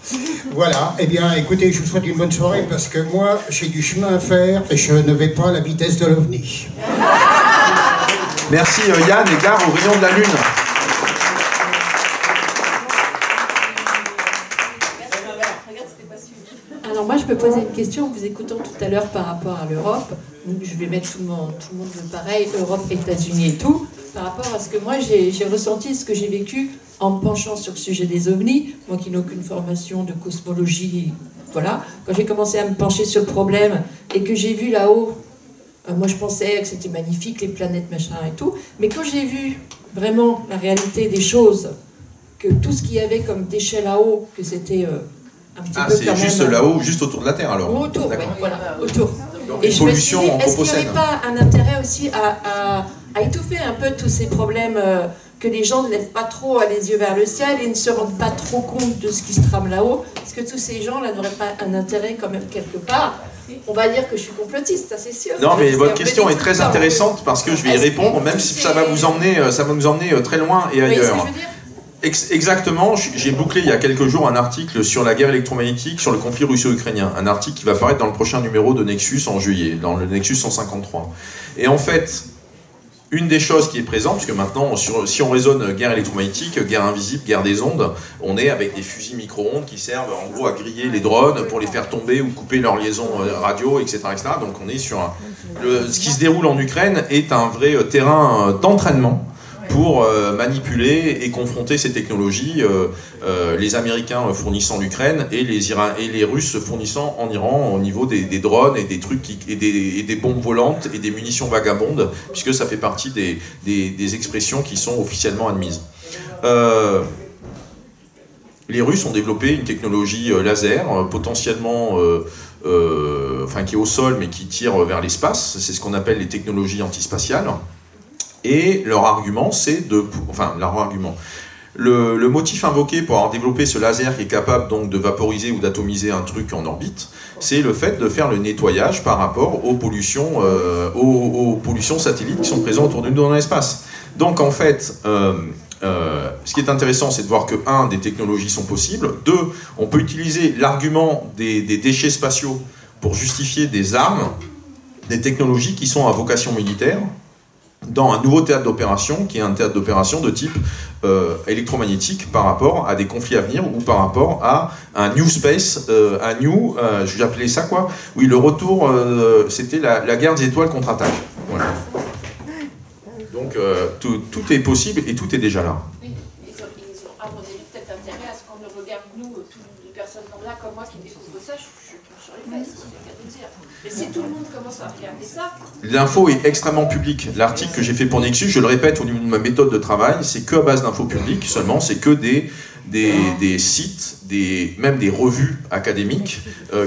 Voilà, eh bien, écoutez, je vous souhaite une bonne soirée, parce que moi, j'ai du chemin à faire, et je ne vais pas à la vitesse de l'OVNI. Merci Yann, et gare au rayon de la Lune. Alors moi, je peux poser une question en vous écoutant tout à l'heure par rapport à l'Europe. Je vais mettre tout le monde pareil, Europe, États-Unis et tout, par rapport à ce que moi j'ai ressenti, ce que j'ai vécu en me penchant sur le sujet des ovnis, moi qui n'ai aucune formation de cosmologie, voilà. Quand j'ai commencé à me pencher sur le problème et que j'ai vu là-haut, moi je pensais que c'était magnifique, les planètes, machin et tout, mais quand j'ai vu vraiment la réalité des choses, que tout ce qu'il y avait comme déchets là-haut, que c'était un petit peu c'est juste là-haut, juste autour de la Terre alors. Autour, ouais, voilà, autour. Donc, et je me suis dit, est-ce qu'il n'y anthropocène. aurait pas un intérêt aussi à étouffer un peu tous ces problèmes que les gens ne lèvent pas trop les yeux vers le ciel et ne se rendent pas trop compte de ce qui se trame là-haut? Est-ce que tous ces gens-là n'auraient pas un intérêt quand même quelque part? On va dire que je suis complotiste, ça c'est sûr. Non, mais votre question est très intéressante parce que je vais y répondre, même si ça va nous emmener très loin et ailleurs. Exactement, j'ai bouclé il y a quelques jours un article sur la guerre électromagnétique, sur le conflit russo-ukrainien. Un article qui va paraître dans le prochain numéro de Nexus en juillet, dans le Nexus 153. Et en fait, une des choses qui est présente, parce que maintenant, si on raisonne guerre électromagnétique, guerre invisible, guerre des ondes, on est avec des fusils micro-ondes qui servent en gros à griller les drones pour les faire tomber ou couper leur liaison radio, etc., etc. Donc on est sur ce qui se déroule en Ukraine est un vrai terrain d'entraînement pour manipuler et confronter ces technologies, les Américains fournissant l'Ukraine et les Russes fournissant en Iran au niveau des drones et des trucs et des bombes volantes et des munitions vagabondes, puisque ça fait partie des expressions qui sont officiellement admises. Les Russes ont développé une technologie laser, potentiellement, qui est au sol mais qui tire vers l'espace. C'est ce qu'on appelle les technologies antispatiales. Et leur argument, c'est de... Enfin, leur argument. Le motif invoqué pour avoir développé ce laser qui est capable donc de vaporiser ou d'atomiser un truc en orbite, c'est le fait de faire le nettoyage par rapport aux pollutions satellites qui sont présentes autour de nous dans l'espace. Donc en fait, ce qui est intéressant, c'est de voir que, 1, des technologies sont possibles, 2, on peut utiliser l'argument des déchets spatiaux pour justifier des armes, des technologies qui sont à vocation militaire, dans un nouveau théâtre d'opération, qui est un théâtre d'opération de type électromagnétique par rapport à des conflits à venir ou par rapport à un new space, je vais appeler ça quoi? Oui, le retour, c'était la guerre des étoiles contre-attaque. Voilà. Donc tout est possible et tout est déjà là. Oui, ils ont à mon avis peut-être intérêt à ce qu'on nous regarde, nous, toutes les personnes là comme moi qui découvrent ça, je tombe sur les fesses, c'est le cas de dire. Mais si tout le monde commence à regarder ça... L'info est extrêmement publique. L'article que j'ai fait pour Nexus, je le répète au niveau de ma méthode de travail, c'est que à base d'infos publiques seulement, c'est que des sites, même des revues académiques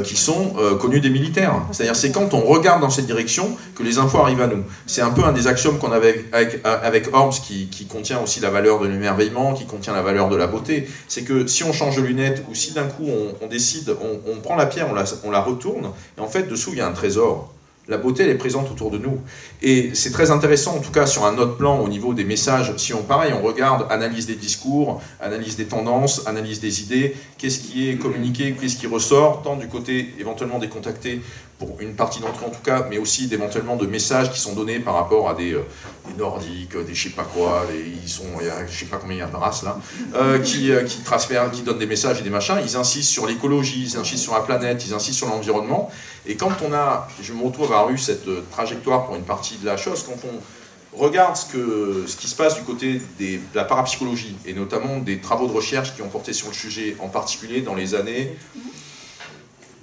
qui sont connues des militaires. C'est-à-dire c'est quand on regarde dans cette direction que les infos arrivent à nous. C'est un peu un des axiomes qu'on avait avec Hobbes qui contient aussi la valeur de l'émerveillement, qui contient la valeur de la beauté. C'est que si on change de lunettes ou si d'un coup on décide, on prend la pierre, on la retourne, et en fait dessous il y a un trésor. La beauté, elle est présente autour de nous. Et c'est très intéressant, en tout cas sur un autre plan, au niveau des messages. Si on regarde analyse des discours, analyse des tendances, analyse des idées, qu'est-ce qui est communiqué, qu'est-ce qui ressort, tant du côté éventuellement des contactés, pour une partie d'entre eux en tout cas, mais aussi éventuellement de messages qui sont donnés par rapport à des nordiques, des je sais pas quoi, il y a je sais pas combien il y a de races là, qui transfèrent, qui donnent des messages et des machins. Ils insistent sur l'écologie, ils insistent sur la planète, ils insistent sur l'environnement. Et quand je me retrouve à avoir eu cette trajectoire pour une partie de la chose, quand on regarde ce qui se passe du côté de la parapsychologie, et notamment des travaux de recherche qui ont porté sur le sujet, en particulier dans les années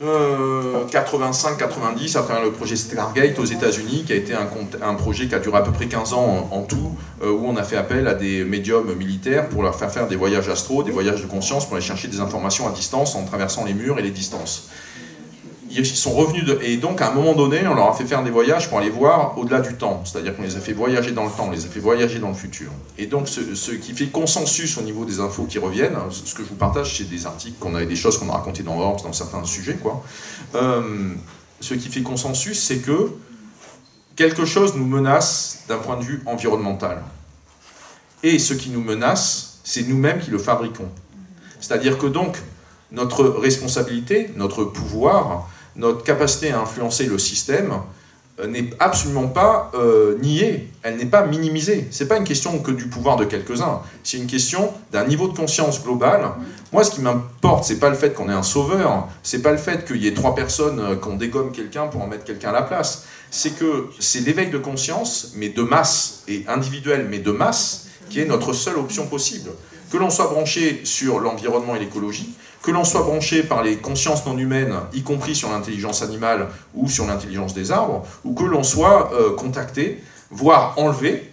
85-90, à travers le projet Stargate aux États-Unis, qui a été un projet qui a duré à peu près 15 ans en tout, où on a fait appel à des médiums militaires pour leur faire des voyages astro, des voyages de conscience, pour aller chercher des informations à distance en traversant les murs et les distances. Ils sont revenus et donc à un moment donné, on leur a fait faire des voyages pour aller voir au-delà du temps, c'est-à-dire qu'on les a fait voyager dans le temps, on les a fait voyager dans le futur. Et donc ce qui fait consensus au niveau des infos qui reviennent, ce que je vous partage, c'est des articles des choses qu'on a racontées dans Orbs, dans certains sujets, quoi. Ce qui fait consensus, c'est que quelque chose nous menace d'un point de vue environnemental. Et ce qui nous menace, c'est nous-mêmes qui le fabriquons. C'est-à-dire que donc, notre responsabilité, notre pouvoir, notre capacité à influencer le système n'est absolument pas niée, elle n'est pas minimisée. Ce n'est pas une question que du pouvoir de quelques-uns, c'est une question d'un niveau de conscience global. Moi, ce qui m'importe, ce n'est pas le fait qu'on ait un sauveur, ce n'est pas le fait qu'il y ait 3 personnes, qu'on dégomme quelqu'un pour en mettre quelqu'un à la place. C'est que c'est l'éveil de conscience, mais de masse, et individuel, mais de masse, qui est notre seule option possible. Que l'on soit branché sur l'environnement et l'écologie, que l'on soit branché par les consciences non humaines, y compris sur l'intelligence animale ou sur l'intelligence des arbres, ou que l'on soit contacté, voire enlevé,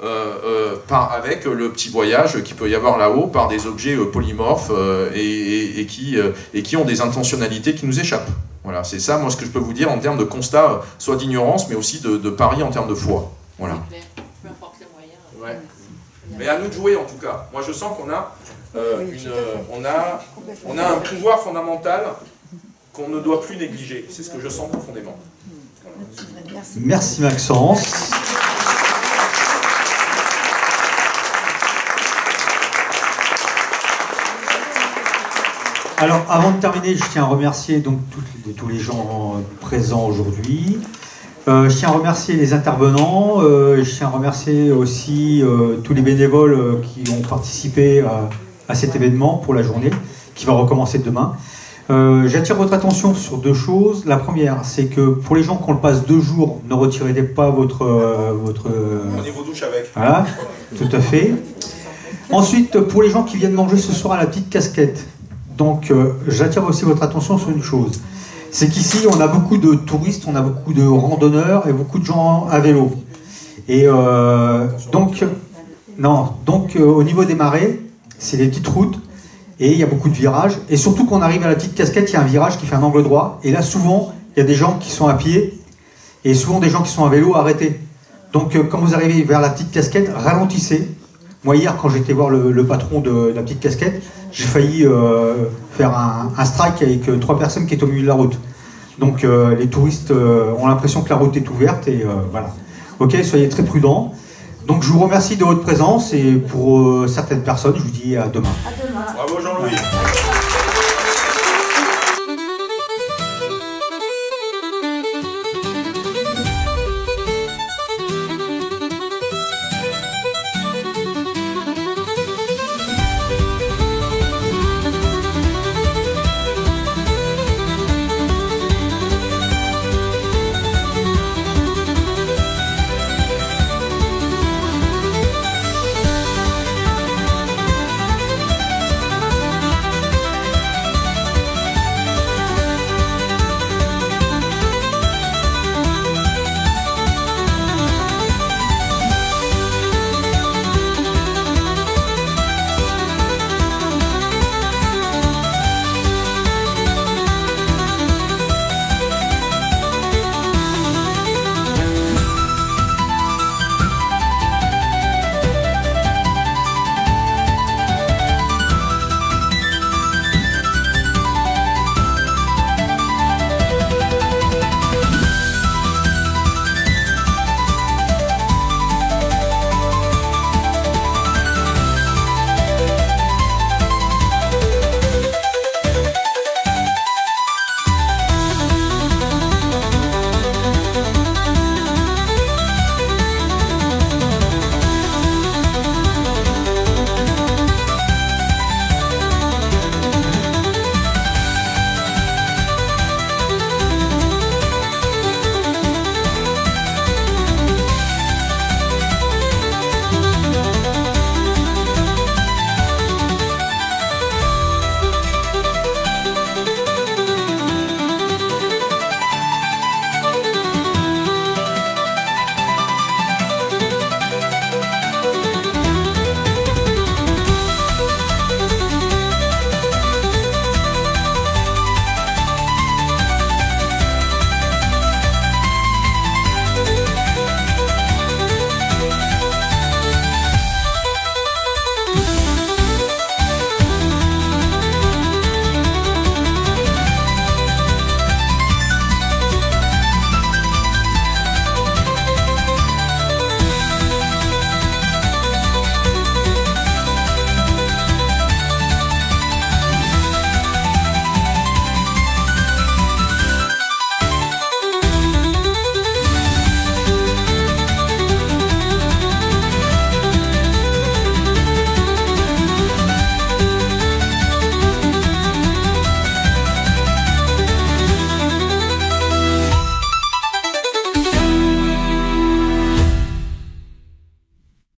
avec le petit voyage qu'il peut y avoir là-haut par des objets polymorphes et qui ont des intentionnalités qui nous échappent. Voilà, c'est ça, moi, ce que je peux vous dire en termes de constat, soit d'ignorance, mais aussi de pari en termes de foi. Voilà. Peu importe les moyens. Ouais. Mais à nous de jouer, en tout cas. Moi, je sens qu'on a, on a un pouvoir fondamental qu'on ne doit plus négliger. C'est ce que je sens profondément. Merci Maxence. Alors, avant de terminer, je tiens à remercier donc tous les gens présents aujourd'hui. Je tiens à remercier les intervenants. Je tiens à remercier aussi tous les bénévoles qui ont participé à cet événement pour la journée, qui va recommencer demain. J'attire votre attention sur deux choses. La première, c'est que pour les gens qui ont le pass 2 jours, ne retirez pas votre... Prenez vos douches avec. Voilà, tout à fait. Ensuite, pour les gens qui viennent manger ce soir à la petite casquette, donc j'attire aussi votre attention sur une chose. C'est qu'ici, on a beaucoup de touristes, on a beaucoup de randonneurs et beaucoup de gens à vélo. Et donc, au niveau des marais, c'est des petites routes et il y a beaucoup de virages. Et surtout, quand on arrive à la petite casquette, il y a un virage qui fait un angle droit. Et là, souvent, il y a des gens qui sont à pied et souvent des gens qui sont à vélo arrêtés. Donc, quand vous arrivez vers la petite casquette, ralentissez. Moi, hier, quand j'étais voir le patron de la petite casquette, j'ai failli faire un strike avec 3 personnes qui étaient au milieu de la route. Donc, les touristes ont l'impression que la route est ouverte et voilà. Ok, soyez très prudents. Donc, je vous remercie de votre présence et pour certaines personnes, je vous dis à demain. À demain. Bravo Jean-Louis.